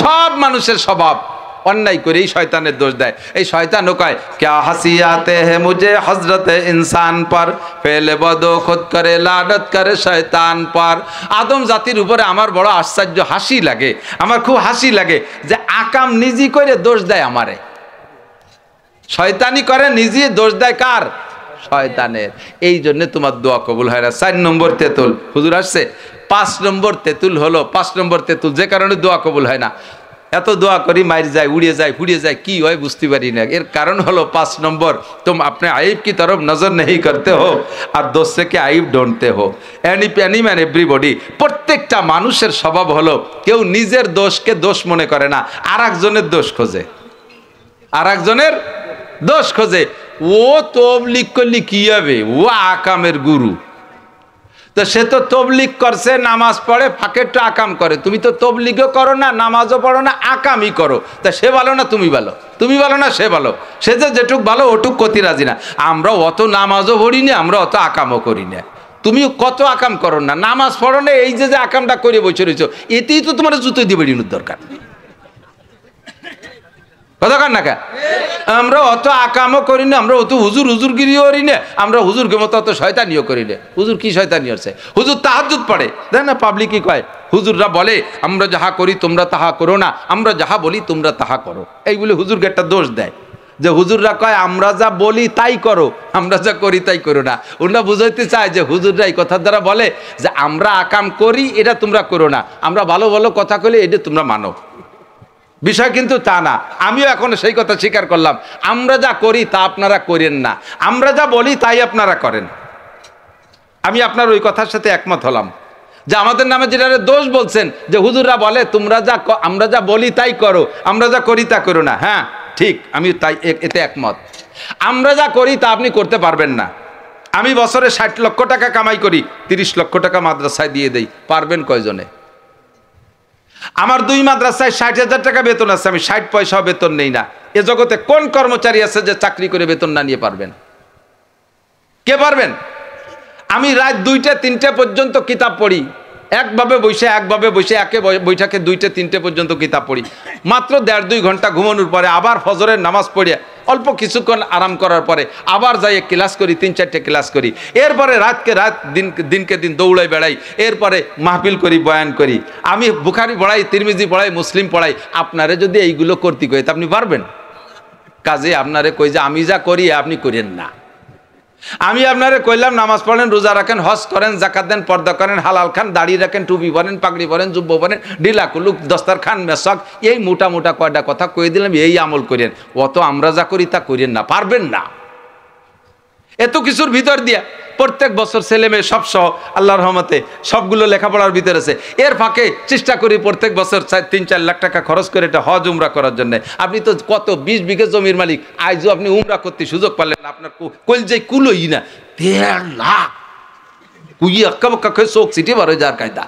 Speaker 1: সব মানুষের স্বভাব অন্যায় করেই শয়তানের দোষ দেয়। এই শয়তানও কয় ক্যা হাসিয়াতে হে মুঝে হযরত ইনসান পর, ফেলে বদো খুদ করে লানত করে শয়তান পর। আদম জাতির উপরে আমার বড় আশ্চর্য হাসি লাগে, আমার খুব হাসি লাগে যে আকাম নিজে করে দোষ দেয় আমারে। শয়তানি করে নিজে দোষ দেয় কার? শয়তানের। এই জন্য তোমার দোয়া কবুল হয় না। 4 নম্বর তেতুল হুজুর আসছে। 5 নম্বর তেতুল হলো, 5 নম্বর তেতুল যে কারণে দোয়া কবুল হয় না। এত দোয়া করি মার যায়, উড়িয়ে যায়, ফুড়িয়ে যায়, কি হয় বুঝতে পারি না। এর কারণ হলো 5 নম্বর, तुम अपने आइब की तरफ नजर नहीं करते हो और दूसरे के आइब ढूंढते हो। एनी मैन एवरीबॉडी, প্রত্যেকটা মানুষের স্বভাব হলো কেউ নিজের দোষকে দোষ মনে করে না, আরেকজনের দোষ খোঁজে, আরেকজনের দোষ খোঁজে। ও তবলিগ করলি কি হবে, ও আকামের গুরু, তো সে তো তবলিগ করছে, নামাজ পড়ে, ফাঁকে তো আকাম করে। তুমি তো তবলিগও করো না, নামাজও পড়ো না, আকামই করো। তা সে ভালো না তুমি ভালো? তুমি ভালো না সে ভালো? সে যে যেটুক ভালো ওটুক কতি রাজি না। আমরা অত নামাজও পড়ি না, আমরা অত আকামও করি না। তুমি কত আকাম করো না, নামাজ পড়ো না, এই যে আকামটা করে বসে রয়েছো, এতেই তো তোমার জুতো দিয়ে বেরিয়ে দরকার। কথা কার না কা? আমরা অত আকামও করি না, আমরা অত হুজুরগিরিও করি না, আমরা হুজুরকে মতো অত শয়তানিও করি না। হুজুর কি শয়তানি হচ্ছে? হুজুর তাহাজ্জুদ পড়ে, দেখ না পাবলিকই কয় হুজুররা বলে আমরা যাহা করি তোমরা তাহা করো না, আমরা যাহা বলি তোমরা তাহা করো। এই বলে হুজুরকে একটা দোষ দেয় যে হুজুররা কয় আমরা যা বলি তাই করো, আমরা যা করি তাই করো না। ওরা বুঝাইতে চায় যে হুজুররা এই কথার দ্বারা বলে যে আমরা আকাম করি এটা তোমরা করো না, আমরা ভালো ভালো কথা কইলে এটা তোমরা মানো। বিষয় কিন্তু তা না। আমিও এখন সেই কথা স্বীকার করলাম, আমরা যা করি তা আপনারা করেন না, আমরা যা বলি তাই আপনারা করেন। আমি আপনার ওই কথার সাথে একমত হলাম যে আমাদের নামে যেটা দোষ বলছেন যে হুজুররা বলে তোমরা যা আমরা যা বলি তাই করো, আমরা যা করি তা করো না। হ্যাঁ ঠিক, আমি তাই এতে একমত। আমরা যা করি তা আপনি করতে পারবেন না। আমি বছরে 60 লক্ষ টাকা কামাই করি, 30 লক্ষ টাকা মাদ্রাসায় দিয়ে দেই, পারবেন কয়জনে? আমার 2 মাদ্রাসায় 60,000 টাকা বেতন আছে, আমি 60 পয়সাও বেতন নেই না। এ জগতে কোন কর্মচারী আছে যে চাকরি করে বেতন না নিয়ে পারবেন? কে পারবেন? আমি রাত 2টা 3টে পর্যন্ত কিতাব পড়ি, একভাবে বসে একে বৈঠাকে 2টে 3টে পর্যন্ত কিতাব পড়ি। মাত্র 1.5-2 ঘন্টা ঘুমানোর পরে আবার ফজরের নামাজ পড়ে অল্প কিছুক্ষণ আরাম করার পরে আবার যাই ক্লাস করি, 3-4টে ক্লাস করি। এরপরে রাতকে রাত, দিনকে দিন দৌড়াই বেড়াই, এরপরে মাহফিল করি, বয়ান করি। আমি বুখারি পড়াই, তিরমিজি পড়াই, মুসলিম পড়াই। আপনারে যদি এইগুলো করতে কই তা আপনি পারবেন? কাজে আপনারে কই যে আমি যা করি আপনি করেন না। আমি আপনারে কইলাম নামাজ পড়েন, রোজা রাখেন, হজ করেন, জাকাত দেন, পর্দা করেন, হালাল খান, দাড়ি রাখেন, টুপি পরেন, পাগড়ি পরেন, জুব্বো পরেন, ঢিলা কুলুক, দস্তার খান, মেশক, এই মোটা মোটা কয়টা কথা কয়ে দিলাম, এই আমল করেন। অত আমরা যা করি তা করেন না, পারবেন না। এত কিছুর ভিতর দিয়া প্রত্যেক বছর ছেলে মেয়ে সব সহ আল্লাহর রহমতে সবগুলো লেখাপড়ার ভিতরে আছে। এর ফাঁকে চেষ্টা করি প্রত্যেক বছর 3-4 লাখ টাকা খরচ করে এটা হজ উমরা করার জন্য। আপনি তো কত 20 বিঘে জমির মালিক, আজও আপনি উমরা করতে সুযোগ পারলেন না। আপনার কলজাই কুলোই না, 1.5 লাখ কুই আক্কা বাক্কা খেয়ে চোখ সিটি বার হয়ে যাওয়ার কায়দা।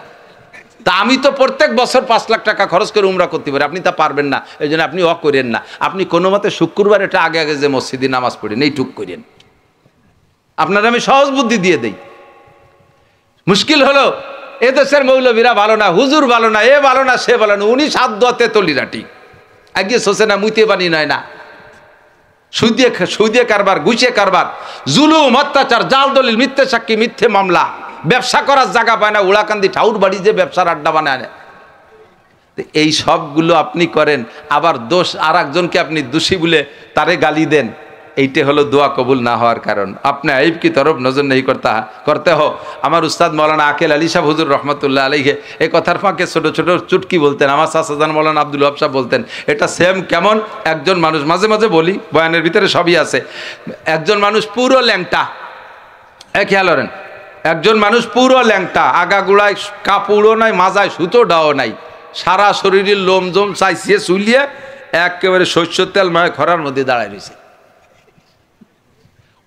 Speaker 1: তা আমি তো প্রত্যেক বছর 5 লাখ টাকা খরচ করে উমরা করতে পারি, আপনি তা পারবেন না। এই জন্য আপনি করেন না। আপনি কোনো মতে শুক্রবার এটা আগে আগে যে মসজিদে নামাজ পড়েন, এইটুক করেন। আপনার আমি সহজ বুদ্ধি দিয়ে দেই। মুশকিল হলো এ দেশের মৌলবীরা ভালো না, হুজুর ভালো না, এ ভালো না, সে ভালো না, উনি 7 দোয়াতে তলিরাটি আগে সোসে না, মুইতে বানি নয় না, সুদে কারবার, ঘুষে কারবার, জুলুম, অত্যাচার, জাল দলিল, মিথ্যে সাক্ষী, মিথ্যে মামলা, ব্যবসা করার জায়গা পায় না, উড়াকান্দি ঠাউর বাড়ি যে ব্যবসার আড্ডা বানায়। এই সবগুলো আপনি করেন, আবার দোষ আর একজনকে আপনি দোষী বলে তারে গালি দেন। এইটা হলো দোয়া কবুল না হওয়ার কারণ। আপনি আইব কি তরফ নজর নেই করতে হো। আমার উস্তাদ মৌলানা আকেল আলী সাহেব হুজুর রহমতুল্লাহ আলাইহি এই কথার ফাঁকে ছোট ছোট চুটকি বলতেন। আমার চাচাজান মৌলানা আব্দুল ওয়াহাব সাহেব বলতেন, এটা সেম কেমন একজন মানুষ, মাঝে মাঝে বলি বয়ানের ভিতরে সবই আছে, একজন মানুষ পুরো ল্যাংটা, খেয়াল করেন, একজন মানুষ পুরো ল্যাংটা, আগাগুড়ায় কাপড়ও নাই, মাজায় সুতোটাও নাই, সারা শরীরের লোমজোম চাইছিয়ে চুলিয়ে একেবারে শস্যর তেল মায় খরার মধ্যে দাঁড়ায় রয়েছে।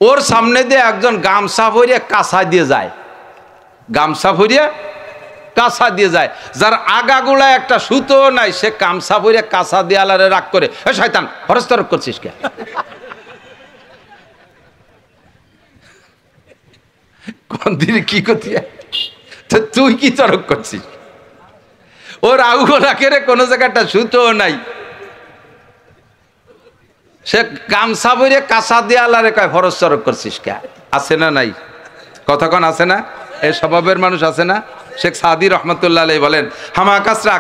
Speaker 1: ওর সামনে দিয়ে একজন গামছা ভরিয়ে কাঁচা দিয়ে যায়, গামছা ভরিয়ে কাঁচা দিয়ে যায়। যার আগাগুলা একটা সুতো নাই সে গামছা পরে কাঁচা দিয়ে আলারে রাগ করে, এ শয়তান ফরজ তরক করছিস কে? কোন দিনে কি করতি, তুই কি তরক করছিস? ওর আগুলা কেড়ে কোনো জায়গাটা সুতো নাই, সে গামছা পরে কাঁচা দিয়ে আলারে কয় ফরজ তরক করছিস কে? আছে না নাই? কতক্ষণ আছে না? এই স্বভাবের মানুষ আছে না? শেখ সাদি রহমতুল্লাহ আলাইহি বলেন, হামা কাসরা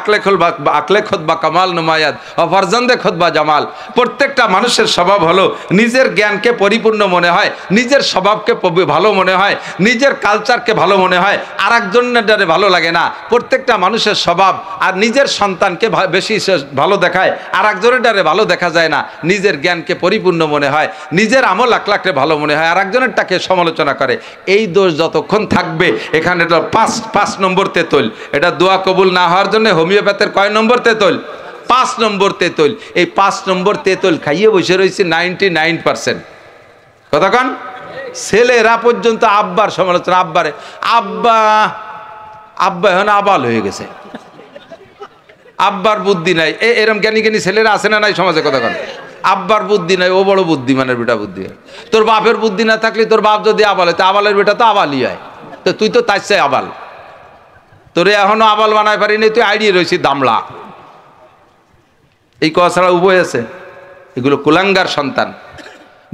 Speaker 1: আকলে খুতবা কামাল নুমায়াদ অফরজন্দে খুতবা জামাল। প্রত্যেকটা মানুষের স্বভাব হলো নিজের জ্ঞানকে পরিপূর্ণ মনে হয়, নিজের স্বভাবকে ভালো মনে হয়, নিজের কালচারকে ভালো মনে হয়, আর একজনের ভালো লাগে না। প্রত্যেকটা মানুষের স্বভাব আর নিজের সন্তানকে বেশি ভালো দেখায়, আর একজনের ভালো দেখা যায় না। নিজের জ্ঞানকে পরিপূর্ণ মনে হয়, নিজের আমল আখলাককে ভালো মনে হয়, আর একজনেরটাকে সমালোচনা করে। এই দোষ যতক্ষণ থাকবে, এখানে পাঁচ নম্বর তেতল। এটা দোয়া কবুল না হওয়ার জন্য হোমিওপ্যাথের কয় নম্বর তেতল? 5 নম্বর তেতল। এই 5 নম্বর তেতল খাইয়ে বসে রয়েছে 99%। কতক্ষণ? ছেলেরা পর্যন্ত আব্বার সমালোচনা, আব্বা এখন আবাল হয়ে গেছে, আব্বার বুদ্ধি নাই। এরম জ্ঞানী ছেলেরা আছে না নাই সমাজে? কতক্ষণ? আব্বার বুদ্ধি নাই, ও বড় বুদ্ধিমানের বেটা বুদ্ধি হয়। তোর বাপের বুদ্ধি না থাকলে তোর বাপ যদি আবাল হয়, আবালের বেটা তো আবালই হয়। তো তুই তো তার চাই আবাল, তোরে এখনো আবাল বানায় পারিনি, তুই আইডিয়ে রয়েছি দামলা। এই কথা ছাড়া উভয় আছে। এগুলো কুলাঙ্গার সন্তান।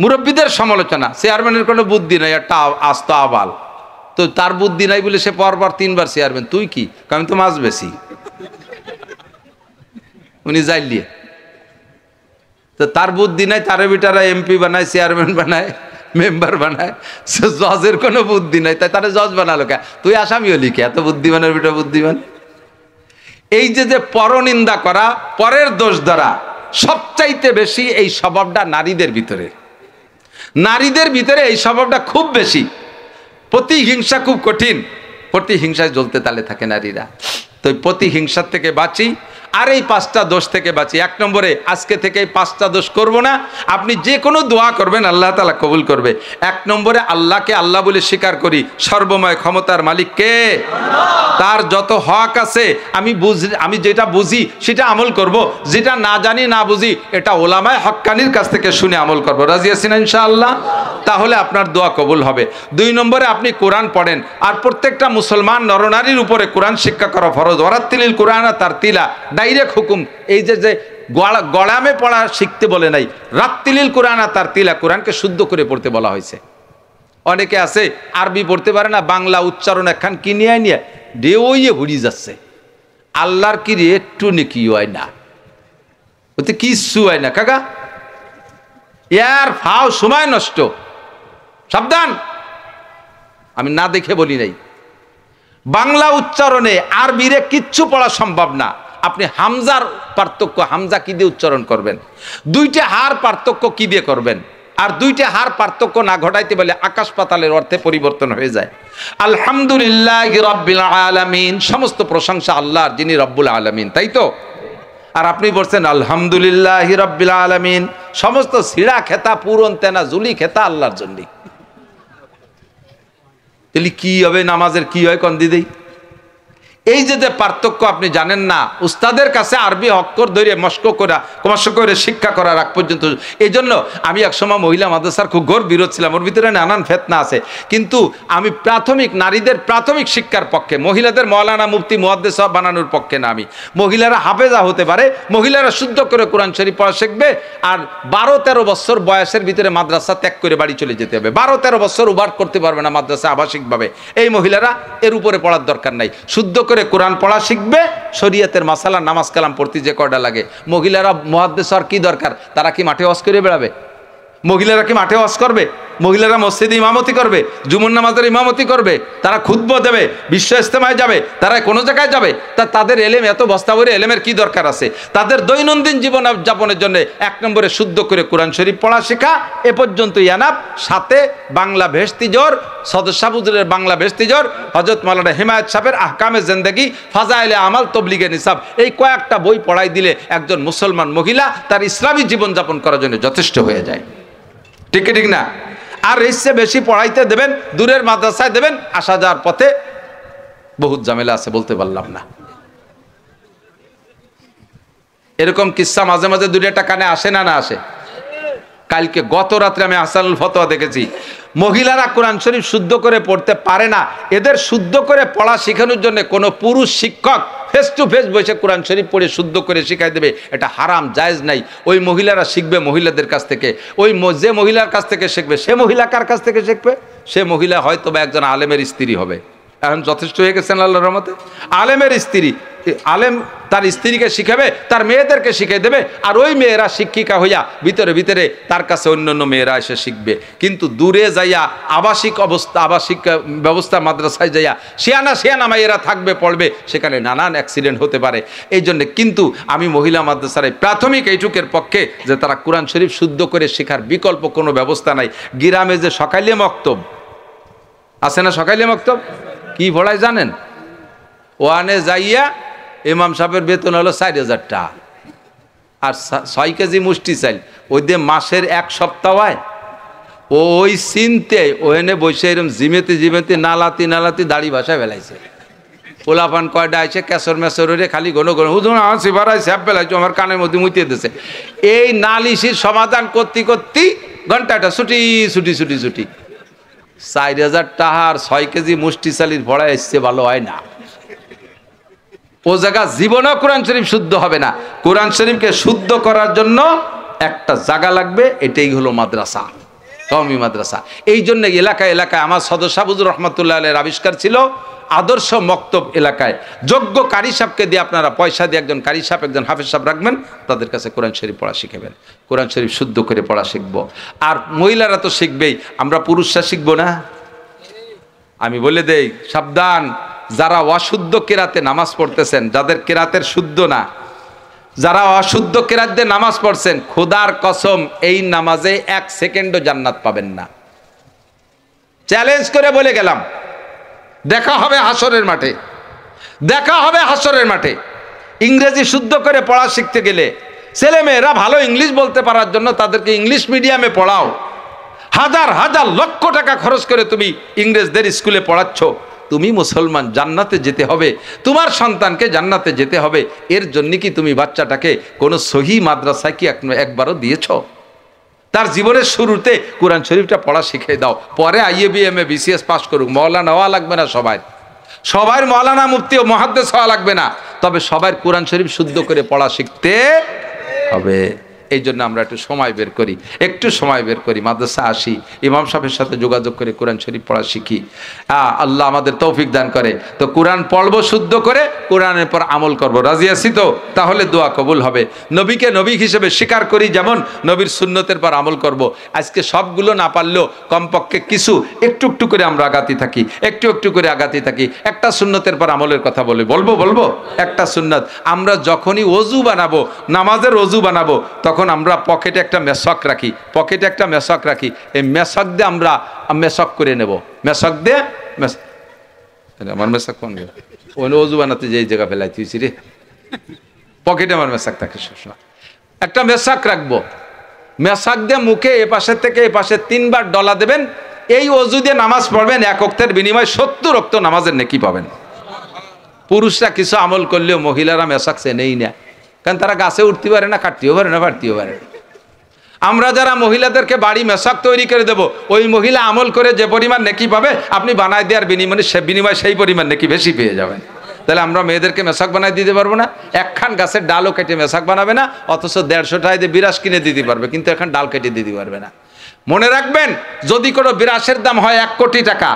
Speaker 1: মুরব্বীদের সমালোচনা, চেয়ারম্যানের কোনো বুদ্ধি নাই, একটা আস্ত আবাল। তো তার বুদ্ধি নাই বলে সে পরপর 3 বার চেয়ারম্যান। তুই কি? আমি তো মাছ বেশি। উনি যাইলিয়ে তো তার বুদ্ধি নাই, তারে বিটারা এমপি বানায়, চেয়ারম্যান বানায়, মেম্বার বানায়। জজের কোনো বুদ্ধি নাই, তাই তারা জজ বানালো কে? তুই আসামি হলি কে? এত বুদ্ধিমানের বিটা বুদ্ধিমান। এই যে পরনিন্দা করা, পরের দোষ ধরা, সবচাইতে বেশি এই স্বভাবটা নারীদের ভিতরে। নারীদের ভিতরে এই স্বভাবটা খুব বেশি। প্রতিহিংসা খুব কঠিন, প্রতিহিংসায় জ্বলতে তালে থাকে নারীরা। তো প্রতিহিংসার থেকে বাঁচি, আর এই 5টা দোষ থেকে বাঁচি। 1 নম্বরে আজকে থেকে এই 5টা দোষ করব না। আপনি যে কোনো দোয়া করবেন আল্লাহ তাআলা কবুল করবে। 1 নম্বরে আল্লাহকে আল্লাহ বলে স্বীকার করি। সর্বময় ক্ষমতার মালিক কে? তার যত হক আছে আমি যেটা বুঝি সেটা আমল করব, যেটা না জানি না বুঝি এটা ওলামায়ে হক্কানির কাছ থেকে শুনে আমল করব। রাজি আছেন ইনশাআল্লাহ? তাহলে আপনার দোয়া কবুল হবে। 2 নম্বরে আপনি কোরআন পড়েন, আর প্রত্যেকটা মুসলমান নরনারীর উপরে কোরআন শিক্ষা করা ফরজ। ওয়ারাত্তিলিল কোরআন তার তিলা, ডাইরেক্ট হুকুম। এই যে গড়ামে পড়া শিখতে বলে নাই, রাত্তিলিল কোরআন তার তিলা, কোরআনকে শুদ্ধ করে পড়তে বলা হয়েছে। অনেকে আছে আরবি পড়তে পারে না, বাংলা উচ্চারণ একখান কিনিয়ে নিয়ে ডেওয়ে ঘুরিয়ে যাচ্ছে। আল্লাহর কি রে একটু নেকি হয় না, ওতে কিচ্ছু হয় না কাকা, ইয়ার ফাও সময় নষ্ট। সাবধান, আমি না দেখে বলি নাই। বাংলা উচ্চারণে আরবিরে কিচ্ছু পড়া সম্ভব না। আপনি হামজার পার্থক্য, হামজা কি দিয়ে উচ্চারণ করবেন, 2টা হার পার্থক্য কি দিয়ে করবেন, আর 2টা হার পার্থক্য না ঘটাইতে বলে আকাশ পাতালের অর্থে পরিবর্তন হয়ে যায়। আলহামদুলিল্লাহি রাব্বিল আলামিন, সমস্ত প্রশংসা আল্লাহর, যিনি রব্বুল আলামিন, তাই তো? আর আপনি বলছেন আলহামদুলিল্লাহি রাব্বিল আলামিন, সমস্ত সিড়া খেতা, পুরন তেনা, জুলি খেতা আল্লাহর জন্য। তাহলে কি হবে, নামাজের কি হয় কোন দিদি? এই যে পার্থক্য আপনি জানেন না, উস্তাদের কাছে আরবি অক্ষর ধরে মস্ক করে শিক্ষা করার আগ পর্যন্ত। এই জন্য আমি একসময় মহিলা মাদ্রাসার খুব ঘোর বিরোধ ছিলাম। ওর ভিতরে নানান ফেতনা আছে, কিন্তু আমি নারীদের প্রাথমিক শিক্ষার পক্ষে, মহিলাদের মৌলানা মুফতি মুহাদ্দিস বানানোর পক্ষে না। আমি মহিলারা হাফেজা হতে পারে, মহিলারা শুদ্ধ করে কোরআন শরীফ পড়া শিখবে, আর 12-13 বছর বয়সের ভিতরে মাদ্রাসা ত্যাগ করে বাড়ি চলে যেতে হবে। 12-13 বছর উবার করতে পারবে না মাদ্রাসা আবাসিকভাবে। এই মহিলারা এর উপরে পড়ার দরকার নাই, শুদ্ধ করে কোরআন পড়া শিখবে, শরীয়তের মাসালা, নামাজ কালাম পড়তে যে কয়টা লাগে। মহিলারা মুহাদ্দিস হওয়ার কি দরকার? তারা কি মাঠে ওয়াজ করে বেড়াবে? মহিলারা কি মাঠে ওয়াজ করবে? মহিলারা মসজিদে ইমামতি করবে, জুমুর নামাজের ইমামতি করবে, তারা খুতবা দেবে, বিশ্ব ইজতেমায় যাবে, তারা কোনো জায়গায় যাবে। তাদের এলেম এত বস্তা ভরে এলেমের কি দরকার আছে? তাদের দৈনন্দিন জীবন যাপনের জন্য 1 নম্বরে শুদ্ধ করে কোরআন শরীফ পড়া শেখা, এ পর্যন্ত ইয়ানাব। সাথে বাংলা ভেস্তিজোর, সদস্য হুজুরের বাংলা ভেস্তিজোর, হযরত মাওলানা হিমায়েত সাহেবের আহকামে জিন্দেগি, ফাজাইলে আমাল, তবলিগে নিসাব, এই কয়েকটা বই পড়াই দিলে একজন মুসলমান মহিলা তার ইসলামী জীবনযাপন করার জন্য যথেষ্ট হয়ে যায়। ঠিক না? আর এর চেয়ে বেশি পড়াইতে দেবেন, দূরের মাদ্রাসায় দেবেন, আসা যাওয়ার পথে বহুত ঝামেলা আছে, বলতে পারলাম না। এরকম কিস্সা মাঝে মাঝে দুই একটা কানে আসে না আসে? কালকে গত রাত্রে আমি আহসানুল ফতোয়া দেখেছি, মহিলারা কোরআন শরীফ শুদ্ধ করে পড়তে পারে না, এদের শুদ্ধ করে পড়া শেখানোর জন্য কোনো পুরুষ শিক্ষক ফেস টু ফেস বসে কোরআন শরীফ পড়ে শুদ্ধ করে শিখাই দেবে, এটা হারাম, জায়েজ নাই। ওই মহিলারা শিখবে মহিলাদের কাছ থেকে, ওই যে মহিলার কাছ থেকে শিখবে সে মহিলা কার কাছ থেকে শিখবে? সে মহিলা হয়তো বা একজন আলেমের স্ত্রী হবে। এখন যথেষ্ট হয়ে গেছেন আল্লাহর রহমতে। আলেমের স্ত্রী, আলেম তার স্ত্রীকে শিখাবে, তার মেয়েদেরকে শিখিয়ে দেবে, আর ওই মেয়েরা শিক্ষিকা হইয়া ভিতরে ভিতরে তার কাছে অন্যান্য মেয়েরা এসে শিখবে। কিন্তু দূরে যাইয়া আবাসিক ব্যবস্থা মাদ্রাসায় যাইয়া শিয়ানা মায়েরা থাকবে, পড়বে, সেখানে নানান অ্যাক্সিডেন্ট হতে পারে। এই জন্যে কিন্তু আমি মহিলা মাদ্রাসার প্রাথমিক এইটুকের পক্ষে যে তারা কোরআন শরীফ শুদ্ধ করে শেখার বিকল্প কোনো ব্যবস্থা নাই। গ্রামে যে সকালে মক্তব আছে না, সকালে মক্তব কি পড়ায় জানেন? ওয়ানে যাইয়া ইমাম সাহেবের বেতন হলো 4,000 টাকা, আর 6 কেজি মুষ্টি চাইল, ওই দিয়ে মাসের 1 সপ্তাহ হয়। ওই চিনতে ওখানে বসে এরকম জিমেতে নালাতি দাড়ি ভাষায় ফেলাইছে। পোলাপান কয়টা আছে ক্যাসর মেসরে খালি ঘন হুজুর আসি বাড়াই স্যাপ ফেলাইছো, আমার কানের মধ্যে মুইতে দিতেছে। এই নালিশির সমাধান করতে ঘন্টাটা ছুটি 4,000 টাকার 6 কেজি মুষ্টি চালির ভরা এসছে, ভালো হয় না। ও জায়গা জীবনেও কোরআন শরীফ শুদ্ধ হবে না। কোরআন শরীফকে শুদ্ধ করার জন্য একটা জায়গা লাগবে, এটাই হলো মাদ্রাসা, কওমি মাদ্রাসা। এই জন্য এলাকায় আমার সদস্য হুজুর রহমতুল্লাহ আলাইহির আবিষ্কার ছিল আদর্শ মক্তব এলাকায় যোগ্য কারি সাহেবকে দিয়ে, আপনারা পয়সা দিয়ে একজন কারি সাহেব, একজন হাফেজ সাহেব রাখবেন, তাদের কাছে কোরআন শরীফ পড়া শিখাবেন, কোরআন শরীফ শুদ্ধ করে পড়া শিখবো। আর মহিলারা তো শিখবেই, আমরা পুরুষরা শিখবো না? আমি বলে দেই সাবধান, যারা অশুদ্ধ কেরাতে নামাজ পড়তেছেন, যাদের কেরাতের শুদ্ধ না, যারা অশুদ্ধ কেরাত দিয়ে নামাজ পড়ছেন, খোদার কসম এই নামাজে 1 সেকেন্ডও জান্নাত পাবেন না। চ্যালেঞ্জ করে বলে গেলাম, দেখা হবে হাসরের মাঠে। ইংরেজি শুদ্ধ করে পড়া শিখতে গেলে ছেলে মেয়েরা ভালো ইংলিশ বলতে পারার জন্য তাদেরকে ইংলিশ মিডিয়ামে পড়াও। হাজার লক্ষ টাকা খরচ করে তুমি ইংরেজদের স্কুলে পড়াচ্ছ। তুমি মুসলমান, জান্নাতে যেতে হবে, তোমার সন্তানকে জান্নাতে যেতে হবে। এর জন্য কি তুমি বাচ্চাটাকে কোনো সহি মাদ্রাসায় কি একবারও দিয়েছ? তার জীবনের শুরুতে কোরআন শরীফটা পড়া শিখিয়ে দাও, পরে IABM BCS পাস করুক। মওলানা হওয়া লাগবে না, সবার মওলানা মুফতি ও মুহাদ্দিস হওয়া লাগবে না, তবে সবার কোরআন শরীফ শুদ্ধ করে পড়া শিখতে হবে। এই জন্য আমরা একটু সময় বের করি, মাদ্রাসা আসি, ইমাম সাহেবের সাথে যোগাযোগ করে কোরআন শরীফ পড়া শিখি। আল্লাহ আমাদের তৌফিক দান করে। তো কোরআন পড়বো শুদ্ধ করে, কোরআনের পর আমল করব। রাজি আছি তো? তাহলে দোয়া কবুল হবে। নবীকে নবী হিসেবে স্বীকার করি, যেমন নবীর সুন্নতের পর আমল করব। আজকে সবগুলো না পারলেও কমপক্ষে কিছু একটু করে আমরা আগাতে থাকি, একটু করে আগাতে থাকি। একটা সুন্নতের পর আমলের কথা বলবো একটা সুন্নত। আমরা যখনই অজু বানাবো, নামাজের অজু বানাবো, তখন আমরা পকেটে একটা মেশক রাখি, এই মেশক দিয়ে আমরা মেশক করে নেব। মেশক দিয়ে আমার মেশক কোন অজু বানাতে যে জায়গা ফেলাই তুইছি রে, পকেটে আমার মেশক থাকে সবসময়। একটা মেশক রাখবো, মেশক দিয়ে মুখে এপাশের থেকে এপাশে 3 বার ডলা দেবেন। এই অজু দিয়ে নামাজ পড়বেন, 1 ওয়াক্তের বিনিময়ে 70 ওয়াক্ত নামাজের নেকি পাবেন। পুরুষরা কিছু আমল করলেও মহিলারা মেশক চেনেই না, কারণ তারা গাছে উঠতে পারে না, কাটতেও পারে না, পারতেও পারে না। আমরা যারা মহিলাদেরকে বাড়ি মেশক তৈরি করে দেব, ওই মহিলা আমল করে যে পরিমাণ নেকি পাবে, আপনি বানায় দেওয়ার বিনিময়ে সেই পরিমাণ নেকি বেশি পেয়ে যাবেন। তাহলে আমরা মেয়েদেরকে মেশক বানায় দিতে পারবো না? একখান গাছের ডালও কেটে মেশক বানাবে না, অথচ 150 টাকায় দিয়ে বিরাস কিনে দিতে পারবে, কিন্তু এখন ডাল কেটে দিতে পারবে না। মনে রাখবেন, যদি কোনো বিরাসের দাম হয় 1 কোটি টাকা,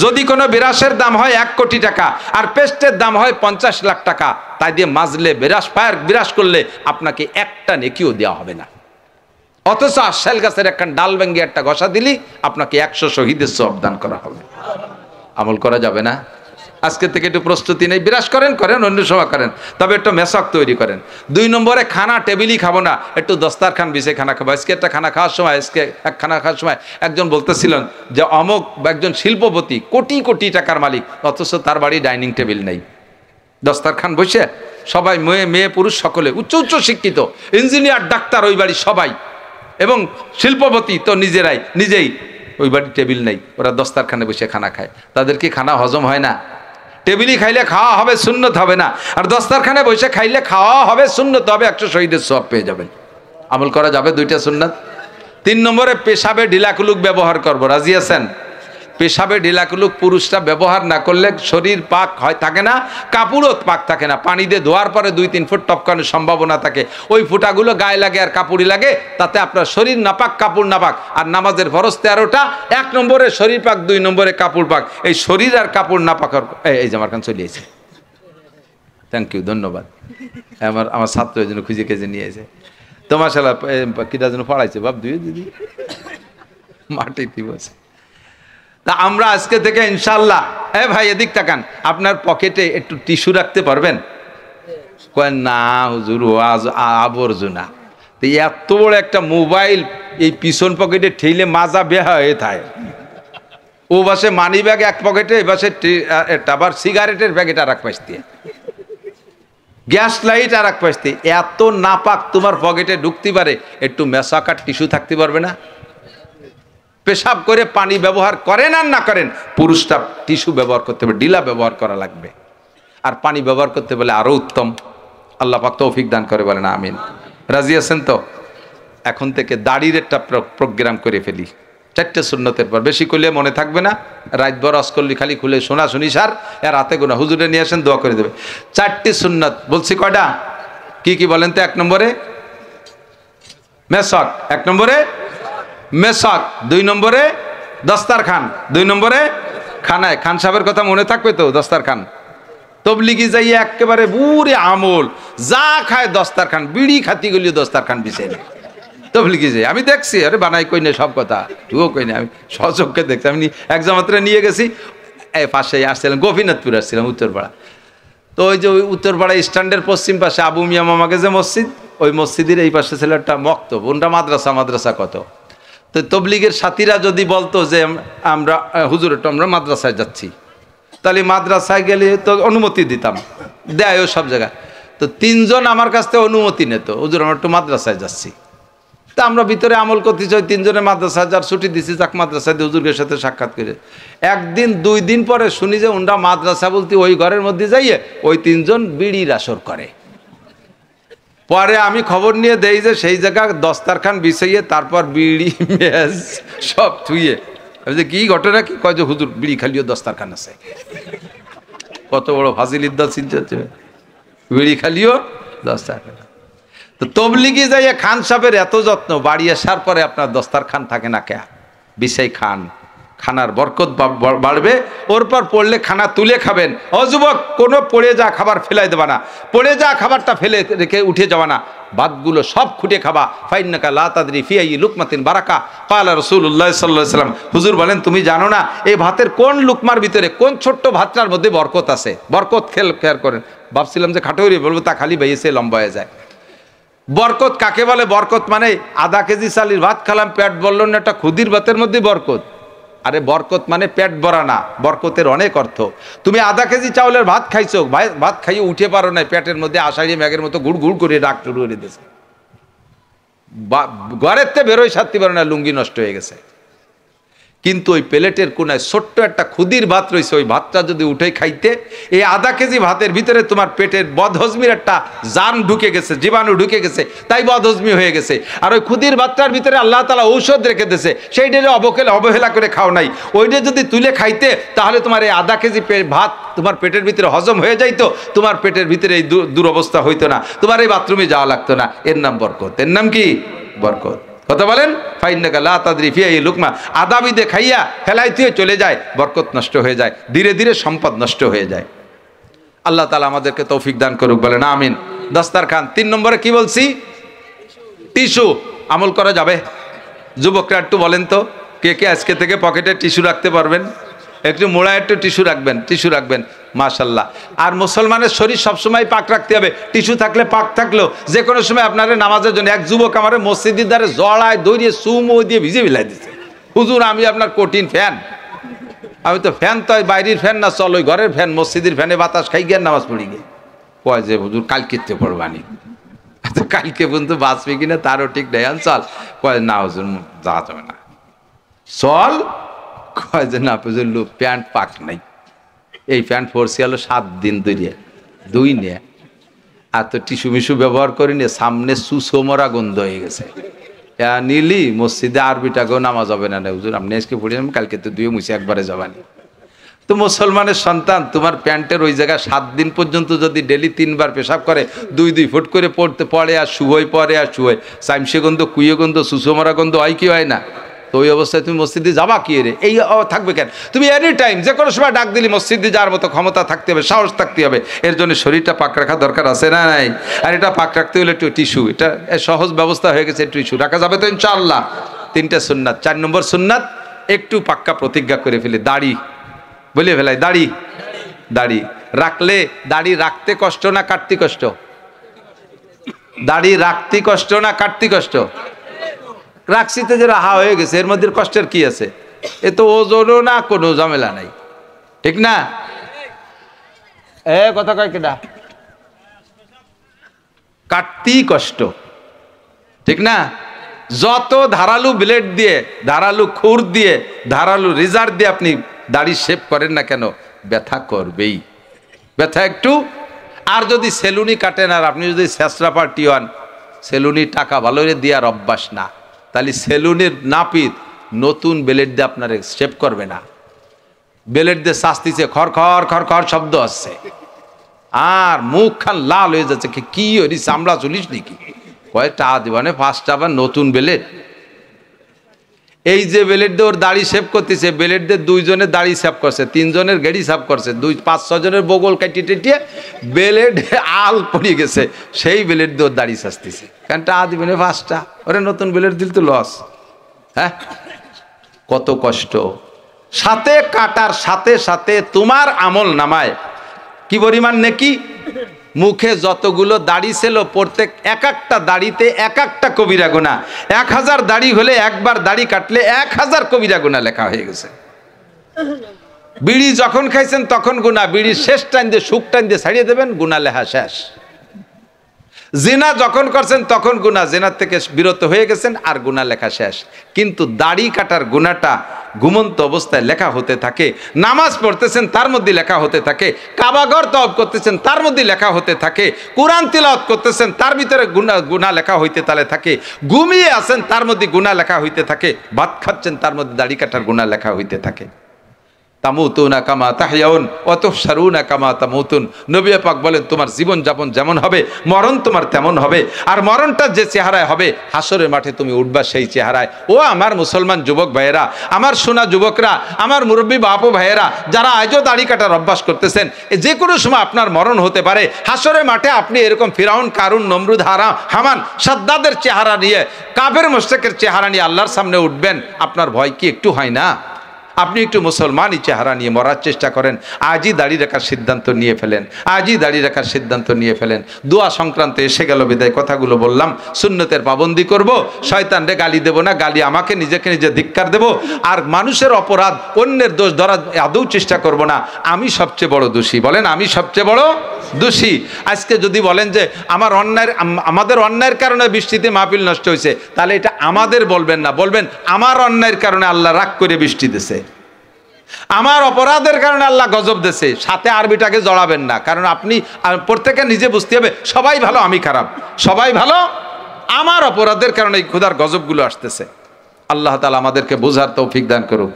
Speaker 1: যদি কোনো বিরাসের দাম হয় 1 কোটি টাকা, আর পেস্টের দাম হয় 50 লাখ টাকা, তাই দিয়ে মাজলে বিরাস করলে আপনাকে একটা নেকিও দেওয়া হবে না। অথচ আশাল গাছের একখান ডাল ভেঙে একটা ঘষা দিলি আপনাকে 100 শহীদের সওয়াব দান করা হবে। আমল করা যাবে না? আজকে থেকে একটু প্রস্তুতি নেই, বিরাস করেন অন্য সময় করেন, তবে একটু মেশক তৈরি করেন। 2 নম্বরে খানা টেবিলই খাবো না, একটু দস্তারখান বিছে খানা খাবো। আজকে একটা খানা খাওয়ার সময় একজন বলতেছিলেন যে অমুক একজন শিল্পপতি, কোটি টাকার মালিক, অথচ তার বাড়ি ডাইনিং টেবিল নেই। দস্তারখান বসে সবাই মেয়ে পুরুষ সকলে উচ্চ শিক্ষিত, ইঞ্জিনিয়ার, ডাক্তার, ওই বাড়ি সবাই, এবং শিল্পপতি তো নিজেই, ওই বাড়ি টেবিল নেই, ওরা দস্তারখানে বসে খানা খায়। তাদের কি খানা হজম হয় না? টেবিলি খাইলে খাওয়া হবে, সুন্নত হবে না। আর দস্তারখানে বসে খাইলে খাওয়া হবে, সুন্নত হবে, 100 শহীদের সওয়াব পেয়ে যাবেন। আমল করা যাবে 2টা সুন্নাত। 3 নম্বরে পেশাবে ঢিলাকুলুক ব্যবহার করব, রাজি আছেন? পেশাবে ঢিলাকুলুক পুরুষরা ব্যবহার না করলে শরীর পাক হয় থাকে না, কাপড়ও পাক থাকে না। পানি দিয়ে ধোয়ার পরে 2-3 ফুট টপকানোর সম্ভাবনা থাকে, ওই ফুটাগুলো গায়ে লাগে আর কাপড়ই লাগে, তাতে আপনার শরীর নাপাক, কাপড় নাপাক। আর নামাজের ফরজ 13টা, 1 নম্বরে শরীর পাক, 2 নম্বরে কাপড় পাক। এই শরীর আর কাপড় নাপাক, এই যে আমার কাছে চলে এসেছে, থ্যাংক ইউ, ধন্যবাদ। আমার ছাত্র এই জন্য খুঁজে খুঁজে নিয়ে এসে তো মাশাআল্লাহ কিটা যেন পড়াইছে বাপ, দুই দিদি মাটিতে বসে। তা আমরা আজকে থেকে ইনশাআল্লাহ, ভাই এদিক তাকান, আপনার পকেটে একটু টিস্যু রাখতে পারবেন? কয় না হুজুর, ও আবর্জনা। তো এত বড় একটা মোবাইল এই পিছন পকেটে ঠেলে মাজা বেহা হয়ে থাকে। ও বাসে মানি ব্যাগ এক পকেটে, এ বাসে আবার সিগারেটের প্যাকেট আর এক পাশ দিয়ে, গ্যাস লাইট আর এক পাশ দিয়ে। এত নাপাক তোমার পকেটে ঢুকতে পারে, একটু মেসাকার টিস্যু থাকতে পারবে না? পেশাব করে পানি ব্যবহার করেন আর না করেন, পুরুষটা টিস্যু ব্যবহার করতে হবে, ডিলা ব্যবহার করা লাগবে। আর পানি ব্যবহার করতে বলে আরো উত্তম। আল্লাহ পাক তৌফিক দান করে, বলেন আমিন। রাজি আছেন তো? এখন থেকে দাড়ির একটা প্রোগ্রাম করে ফেলি, 4টে সুন্নতের পর। বেশি করলে মনে থাকবে না, রাত ভর অস্কল্লি খালি খুলে শোনা শুনি সার, এর হাতে গোনা। হুজুরে নিয়ে আসেন, দোয়া করে দেবে। 4টি সুন্নত বলছি, কয়টা কি কি বলেন তো? 1 নম্বরে মেসক, 1 নম্বরে মেসক, 2 নম্বরে দস্তারখান, 2 নম্বরে খানায়। খান সাহেবের কথা মনে থাকবে তো? দস্তারখান তবলিগি যাইয়ে একেবারে বুড়ে আমল, যা খায় দস্তারখান, বিড়ি খাতি গলি দস্তারখান বিছে নেই তবলিগি যাই। আমি দেখছি, আরে বানাই কই না সব কথা, তুইও কই না, আমি সচক্ষে দেখছি। আমি একজন মাত্র নিয়ে গেছি, এই পাশে আসছিলাম, গোপীনাথপুর আসছিলাম, উত্তরপাড়া। তো ওই যে ওই উত্তরপাড়া স্ট্যান্ডের পশ্চিম পাশে আবু মিয়া মামাকে যে মসজিদ, ওই মসজিদের এই পাশে ছিল একটা মক্তব, ওনটা মাদ্রাসা কত। তো তবলিগের সাথীরা যদি বলতো যে আমরা হুজুর একটু আমরা মাদ্রাসায় যাচ্ছি, তাহলে মাদ্রাসায় গেলে তো অনুমতি দিতাম, দেয় ও সব জায়গায়। তো 3 জন আমার কাছ থেকে অনুমতি নিত, হুজুর আমরা একটু মাদ্রাসায় যাচ্ছি। তা আমরা ভিতরে আমল করতে চাই, 3 জনের মাদ্রাসায় যার ছুটি দিছি, যাক মাদ্রাসায় দিয়ে হুজুরের সাথে সাক্ষাৎ করে। 1 দিন 2 দিন পরে শুনি যে ওনরা মাদ্রাসা বলতে ওই ঘরের মধ্যে যাইয়ে ওই 3 জন বিড়ির আসর করে। পরে আমি খবর নিয়ে দেই যে সেই জায়গা দস্তারখান বিছাইয়ে তারপর বিড়ি মেজ সব থুইয়ে। যে কি ঘটনা, কি কয় যে হুজুর বিড়ি খালিও দস্তারখান আছে। কত বড় ফাজিলিদ্দার চিন্তা হচ্ছে, বিড়ি খালিও দস্তারখান। তো তবলিগি যাইয়ে খান সাহেবের এত যত্ন, বাড়ি আসার পরে আপনার দস্তারখান থাকে না কে, বিছাই খান, খানার বরকত বাড়বে। ওর পর পড়লে খানা তুলে খাবেন। ও যুবক, কোনো পড়ে যা খাবার ফেলাই দেবা না, পড়ে যা খাবারটা ফেলে রেখে উঠে যাওয়া না, ভাতগুলো সব খুঁটে খাবা। ফাইন্নাকা লা তাদরি ফি আইয়ি লুকমাতিন বারাকা ক্বালা রাসূলুল্লাহ সাল্লাল্লাহু আলাইহি ওয়াসাল্লাম। হুজুর বলেন তুমি জানো না এই ভাতের কোন লুকমার ভিতরে, কোন ছোট্ট ভাতটার মধ্যে বরকত আছে। বরকত খেয়াল করেন। ভাবছিলাম যে খাটোরি বলবো, তা খালি বাইয়েছে লম্বা হয়ে যায়। বরকত কাকে বলে? বরকত মানে আধা কেজি চালির ভাত খালাম, পেট বলল না, একটা ক্ষুদির ভাতের মধ্যে বরকত। আরে বরকত মানে পেট ভরা না, বরকতের অনেক অর্থ। তুমি আধা কেজি চাউলের ভাত খাইছো, ভাত খাইয়ে উঠে পারো না, পেটের মধ্যে আষাঢ়ি মেঘের মতো গুড় গুড় করে ডাক শুরু করে দিয়েছে, ঘরের থেকে বেরোয় সারতে পারো না, লুঙ্গি নষ্ট হয়ে গেছে। কিন্তু ওই প্লেটের কোনায় ছোট্ট একটা ক্ষুদির ভাত রয়েছে, ওই ভাতটা যদি উঠে খাইতে, এই আধা কেজি ভাতের ভিতরে তোমার পেটের বদহজমির একটা জান ঢুকে গেছে, জীবাণু ঢুকে গেছে, তাই বদহজমি হয়ে গেছে। আর ওই ক্ষুদির ভাতটার ভিতরে আল্লাহ তাআলা ঔষধ রেখে দিয়েছে, সেইটারে অবহেলা করে খাও নাই। ওইটা যদি তুলে খাইতে, তাহলে তোমার এই আধা কেজি ভাত তোমার পেটের ভিতরে হজম হয়ে যাইতো, তোমার পেটের ভিতরে এই দুরবস্থা হইতো না, তোমার এই বাথরুমে যাওয়া লাগতো না। এর নাম বরকত। এর নাম কি? বরকত। কথা বলেন। ফাইন্নাকা লা তাদরি ফি আইয়ি লুকমা, আদাবিদে খাইয়া ফেলাইতে চলে যায়, বরকত নষ্ট হয়ে যায়, ধীরে ধীরে সম্পদ নষ্ট হয়ে যায়। আল্লাহ তাআলা আমাদেরকে তৌফিক দান করুক, বলেন আমিন। দস্তারখান। 3 নম্বরে কি বলছি? টিস্যু। আমল করা যাবে? যুবকরা একটু বলেন তো, কে কে আজকে থেকে পকেটে টিস্যু রাখতে পারবেন? একটু মোড়া একটু টিস্যু রাখবেন, মাশাল্লাহ। আর মুসলমানের শরীর সবসময় পাক রাখতে হবে। টিস্যু থাকলে পাক থাকলেও যে কোনো সময় আপনার নামাজের জন্য। এক যুবক আমার মসজিদের দ্বারে জড়ায় দৌড়িয়ে সুমো দিয়ে ভিজে ভিলাই দিচ্ছে, হুজুর আমি আপনার কঠিন ফ্যান। আমি তো ফ্যান, তো বাইরের ফ্যান না, চল ওই ঘরের ফ্যান, মসজিদের ফ্যানে বাতাস খাই গিয়ে নামাজ পড়ি গিয়ে। কয় যে হুজুর কালকে পড়বানি, কালকে পর্যন্ত বাঁচবে কিনা তারও ঠিক নেই। চল, কয় না হুজুর যাওয়া যাবে না, চল। কয় যে না হুজুর প্যান্ট পাক নাই, এই প্যান্ট পরছি হলো 7 দিন দুই নিয়ে, আর তো টিস্যু মিশু ব্যবহার করিনি, সামনে সুসো মরা গন্ধ হয়ে গেছে। নিলি মসজিদে আরবিটাকেও নামাজ হবে না হুজুর, আপনি আজকে পড়িলাম, কালকে তো দুই মুছে একবারে যাবানি। তো মুসলমানের সন্তান, তোমার প্যান্টের ওই জায়গায় 7 দিন পর্যন্ত যদি ডেলি 3 বার পেশাব করে, 2 ফুট করে পড়ে আর শুয়োয়, পরে আর শুয়োয়, চাইমসে গন্ধ, কুইয়ে গন্ধ, সুসোমরা গন্ধ হয় কি হয় না? তো ওই অবস্থায় তুমি মসজিদে যাবা কি রে? এই থাকবে কেন? তুমি এনি টাইম যে কোনো সময় ডাক দিলি মসজিদে যাওয়ার মতো ক্ষমতা থাকতে হবে, সাহস থাকতে হবে। এর জন্য শরীরটা পাক রাখা দরকার আছে না নাই? আর এটা পাক রাখতে হলে একটু টিস্যু, এটা সহজ ব্যবস্থা হয়ে গেছে, টিস্যু রাখা যাবে তো ইনশাআল্লাহ। 3টা সুন্নাত। 4 নম্বর সুন্নাত, একটু পাক্কা প্রতিজ্ঞা করে ফেলে, দাড়ি বলে ফেলাই। দাড়ি রাখলে, দাড়ি রাখতে কষ্ট না কাটতে কষ্ট? দাড়ি রাখতে কষ্ট না কাটতে কষ্ট? রাখছি তো যে রাহা হয়ে গেছে, এর মধ্যে কষ্টের কি আছে? এ তো ওজনও না, কোনো ঝামেলা নাই, ঠিক না? কথা কয় কেডা? কাটতেই কষ্ট, ঠিক না? যত ধারালু ব্লেড দিয়ে, ধারালু খুর দিয়ে, ধারালু রেজার দিয়ে আপনি দাড়ি শেভ করেন না কেন, ব্যথা করবেই, ব্যথা একটু। আর যদি সেলুনি কাটেন, আর আপনি যদি শেষরা পার্টি হন, সেলুনি টাকা ভালো করে দেওয়ার অভ্যাস না, তাহলে সেলুনের নাপিত নতুন ব্লেড দিয়ে আপনার শেভ করবে না। ব্লেড দিয়ে শাস্তিছে, খড় খড় খড় খড় শব্দ আসছে, আর মুখ খান লাল হয়ে যাচ্ছে, কি হরি চামড়া চুলিস নাকি? কয়েকটা দিবানে 5টা আবার নতুন ব্লেড। এই যে ব্লেড দিয়ে ওর দাড়ি সেভ করতেছে, ব্লেড দিয়ে 2 জনের দাড়ি সেভ করছে, 3 জনের গেড়ি সেভ করছে, 5-6 জনের বগল কাটিয়ে টেটিয়ে ব্লেড আল পড়ে গেছে, সেই ব্লেড দিয়ে ওর দাড়ি শাস্তিছে। কারণ দিবেনে 5টা, ওরে নতুন ব্লেড দিল তো লস। হ্যাঁ, কত কষ্ট। সাথে কাটার সাথে সাথে তোমার আমল নামায় কি পরিমাণ নেকি? মুখে যতগুলো দাড়ি ছিল, প্রত্যেক এক একটা দাড়িতে এক একটা কবিরা গুনাহ। 1000 দাড়ি হলে একবার দাড়ি কাটলে 1000 কবিরা গুনাহ লেখা হয়ে গেছে। বিড়ি যখন খাইছেন তখন গুনাহ, বিড়ির শেষ টাইম দিয়ে সুখ টাইম দিয়ে ছাড়িয়ে দেবেন, গুনাহ লেখা শেষ। জিনা যখন করছেন তখন গুনাহ, জিনার থেকে বিরত হয়ে গেছেন, আর গুনাহ লেখা শেষ। কিন্তু দাড়ি কাটার গুনাহটা ঘুমন্ত অবস্থায় লেখা হতে থাকে, নামাজ পড়তেছেন তার মধ্যে লেখা হতে থাকে, কাবাঘর তওয়াফ করতেছেন তার মধ্যে লেখা হতে থাকে, কোরআন তিলাওয়াত করতেছেন তার ভিতরে গুনাহ লেখা হইতে তালে থাকে, ঘুমিয়ে আছেন তার মধ্যে গুনাহ লেখা হইতে থাকে, ভাত খাচ্ছেন তার মধ্যে দাড়ি কাটার গুনাহ লেখা হইতে থাকে। তামুতুনা কামা তাহইয়াউন ওয়া তুহশারুনা কামা তামুতুন। নবী পাক বলেন, তোমার জীবন যাপন যেমন হবে, মরণ তোমার তেমন হবে। আর মরণটা যে চেহারায় হবে, হাসরের মাঠে তুমি উঠবা সেই চেহারায়। ও আমার মুসলমান যুবক ভাইয়েরা, আমার সোনা যুবকরা, আমার মুরব্বী বাপু ভাইয়েরা, যারা আজও দাড়ি কাটার অভ্যাস করতেছেন, যে কোনো সময় আপনার মরণ হতে পারে। হাসরের মাঠে আপনি এরকম ফিরাউন, কারুন, নমরুদ, হামান, সাদ্দাদের চেহারা নিয়ে, কাফের মুশরিকের চেহারা নিয়ে আল্লাহর সামনে উঠবেন। আপনার ভয় কি একটু হয় না? আপনি একটু মুসলমানই চেহারা নিয়ে মরার চেষ্টা করেন। আজই দাড়ি রাখার সিদ্ধান্ত নিয়ে ফেলেন, আজই দাড়ি রাখার সিদ্ধান্ত নিয়ে ফেলেন। দোয়া সংক্রান্ত এসে গেল, বিদায় কথাগুলো বললাম। সুন্নতের পাবন্দি করব, শয়তানরে গালি দেব না, গালি আমাকে নিজেকে নিজে ধিক্কার দেব। আর মানুষের অপরাধ, অন্যের দোষ ধরার আদৌ চেষ্টা করব না। আমি সবচেয়ে বড় দোষী, বলেন আমি সবচেয়ে বড় দোষী। আজকে যদি বলেন যে আমাদের অন্যায়ের কারণে বৃষ্টিতে মাহফিল নষ্ট হয়েছে, তাহলে এটা আমাদের বলবেন না, বলবেন আমার অন্যায়ের কারণে আল্লাহ রাগ করে বৃষ্টি দিছে, আমার অপরাধের কারণে আল্লাহ গজব দিছে। সাথে আরবিটাকে জড়াবেন না, কারণ আপনি প্রত্যেকে নিজে বুঝতে হবে, সবাই ভালো আমি খারাপ, সবাই ভালো, আমার অপরাধের কারণে এই খোদার গজবগুলো আসতেছে। আল্লাহ তাআলা আমাদেরকে বোঝার তৌফিক দান করুক,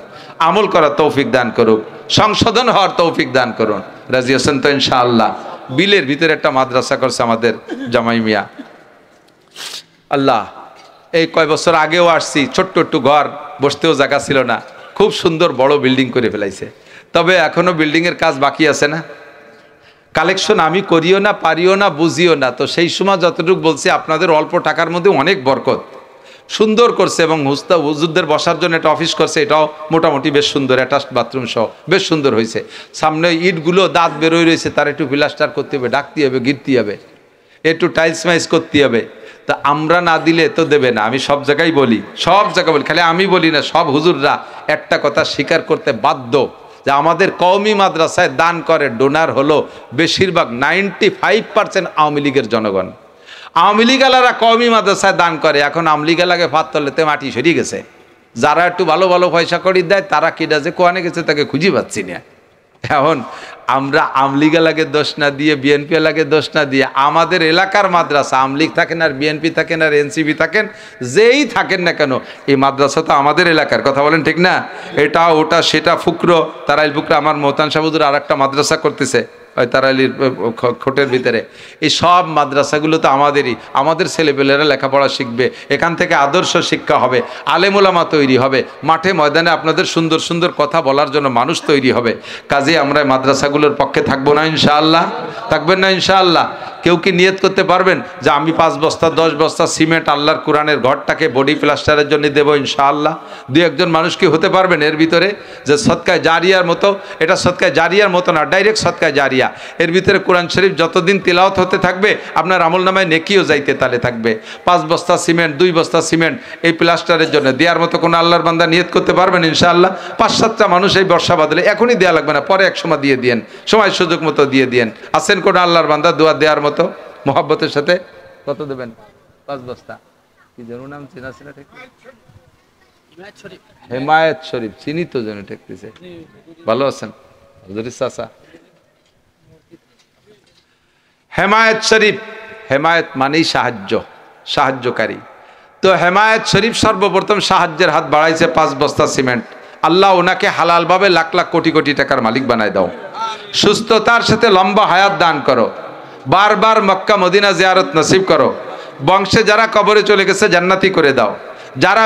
Speaker 1: আমল করার তৌফিক দান করুক, সংশোধন হওয়ার তৌফিক দান করুন। রাজি আছেন তো ইনশাআল্লাহ? বিলের ভিতরে একটা মাদ্রাসা করছে আমাদের জামাই মিয়া। আল্লাহ, এই কয় বছর আগেও আসছি, ছোট্ট একটু ঘর, বসতেও জায়গা ছিল না, খুব সুন্দর বড় বিল্ডিং করে ফেলাইছে। তবে এখনো বিল্ডিংয়ের কাজ বাকি আছে না? কালেকশন আমি করিও না, পারিও না, বুঝিও না। তো সেই সময় যতটুকু বলছি, আপনাদের অল্প টাকার মধ্যে অনেক বরকত, সুন্দর করছে। এবং হুজুরদের বসার জন্য একটা অফিস করছে, এটাও মোটামুটি বেশ সুন্দর, অ্যাটাচড বাথরুম সহ বেশ সুন্দর হয়েছে। সামনে ইটগুলো দাঁত বেরোয় রয়েছে, তার একটু প্লাস্টার করতে হবে, ডাকতে হবে, গিরতে হবে, একটু টাইলস মাইস করতে হবে। তা আমরা না দিলে তো দেবে না, আমি সব জায়গায় বলি, সব জায়গায় বলি, খালি আমি বলি না, সব হুজুররা একটা কথা স্বীকার করতে বাধ্য যে আমাদের কওমি মাদ্রাসায় দান করে ডোনার হলো বেশিরভাগ 95% আওয়ামী লীগের জনগণ। আওয়ামী লীগালারা কওমি মাদ্রাসায় দান করে, এখন আওয়ামী লীগালাকে ফাত তলেতে মাটি সরিয়ে গেছে। যারা একটু ভালো ভালো পয়সা করি দেয়, তারা কিনা যে কোয়ানে গেছে তাকে খুঁজে পাচ্ছি না। এখন আমরা আমলিগ এলাকে দোষ না দিয়ে বিএনপি এলাকে দোষ না দিয়ে আমাদের এলাকার মাদ্রাসা, আমলিগ থাকেন আর বিএনপি থাকেন আর এনসিপি থাকেন, যেই থাকেন না কেন, এই মাদ্রাসা তো আমাদের এলাকার, কথা বলেন ঠিক না? এটা ওটা সেটা ফুকরো, তারাইল ফুকরো, আমার মোহতান সাহুদুর আর একটা মাদ্রাসা করতেছে ওই তারাইলির খোটের ভিতরে। এই সব মাদ্রাসাগুলো তো আমাদেরই, আমাদের ছেলেপেলেরা লেখাপড়া শিখবে, এখান থেকে আদর্শ শিক্ষা হবে, আলেমুলামা তৈরি হবে, মাঠে ময়দানে আপনাদের সুন্দর সুন্দর কথা বলার জন্য মানুষ তৈরি হবে। কাজে আমরা মাদ্রাসাগুলোর পক্ষে থাকবো না ইনশাআল্লাহ? থাকবেন না ইনশাআল্লাহ? কেউ কি নিয়ত করতে পারবেন যে আমি 5 বস্তা 10 বস্তা সিমেন্ট আল্লাহর কোরআনের ঘরটাকে বডি প্লাস্টারের জন্য দেবো ইনশাআল্লাহ? দুই একজন মানুষ কি হতে পারবেন এর ভিতরে যে সদকায় জারিয়ার মতো? এটা সদকায় জারিয়ার মতো না, ডাইরেক্ট সদকায় জারিয়া। এর ভিতরে কোরআন শরীফ যতদিন তিলাওয়াত হতে থাকবে আপনার আমলনামায় নেকিও যাইতে তালে থাকবে। 5 বস্তা সিমেন্ট 2 বস্তা সিমেন্ট এই প্লাস্টারের জন্য দেওয়ার মতো কোনো আল্লাহর বান্দা নিয়ত করতে পারবেন ইনশাআল্লাহ? 5-7টা মানুষ এই বর্ষা বাদলে এখনই দেওয়া লাগবে না, পরে এক সময় দিয়ে দিয়েন, সময় সুযোগ মতো দিয়ে দিয়েন। আছেন কোনো আল্লাহর বান্দা দোয়া দেওয়ার মতো মোহাব্বতের সাথে? কত দেবেন? 5 বস্তা। কি যেন নাম চেনা চেনা ঠিক? হেমায়েত শরীফ, চিনি তো যেন ঠেকতেছে। ভালো আছেন হুজুর চাচা? হেমায়েত শরীফ, হেমায়েত মানেই সাহায্য, সাহায্যকারী। তো হেমায়েত শরীফ সর্বপ্রথম সাহায্যের হাত বাড়াইছে 5 বস্তা সিমেন্ট। আল্লাহ ওনাকে হালালভাবে লাখ লাখ কোটি কোটি টাকার মালিক বানায় দাও, সুস্থতার সাথে লম্বা হায়াত দান করো, বারবার মক্কা মদিনা জিয়ারত নসিব করো, বংশে যারা কবরে চলে গেছে জান্নাতি করে দাও, যারা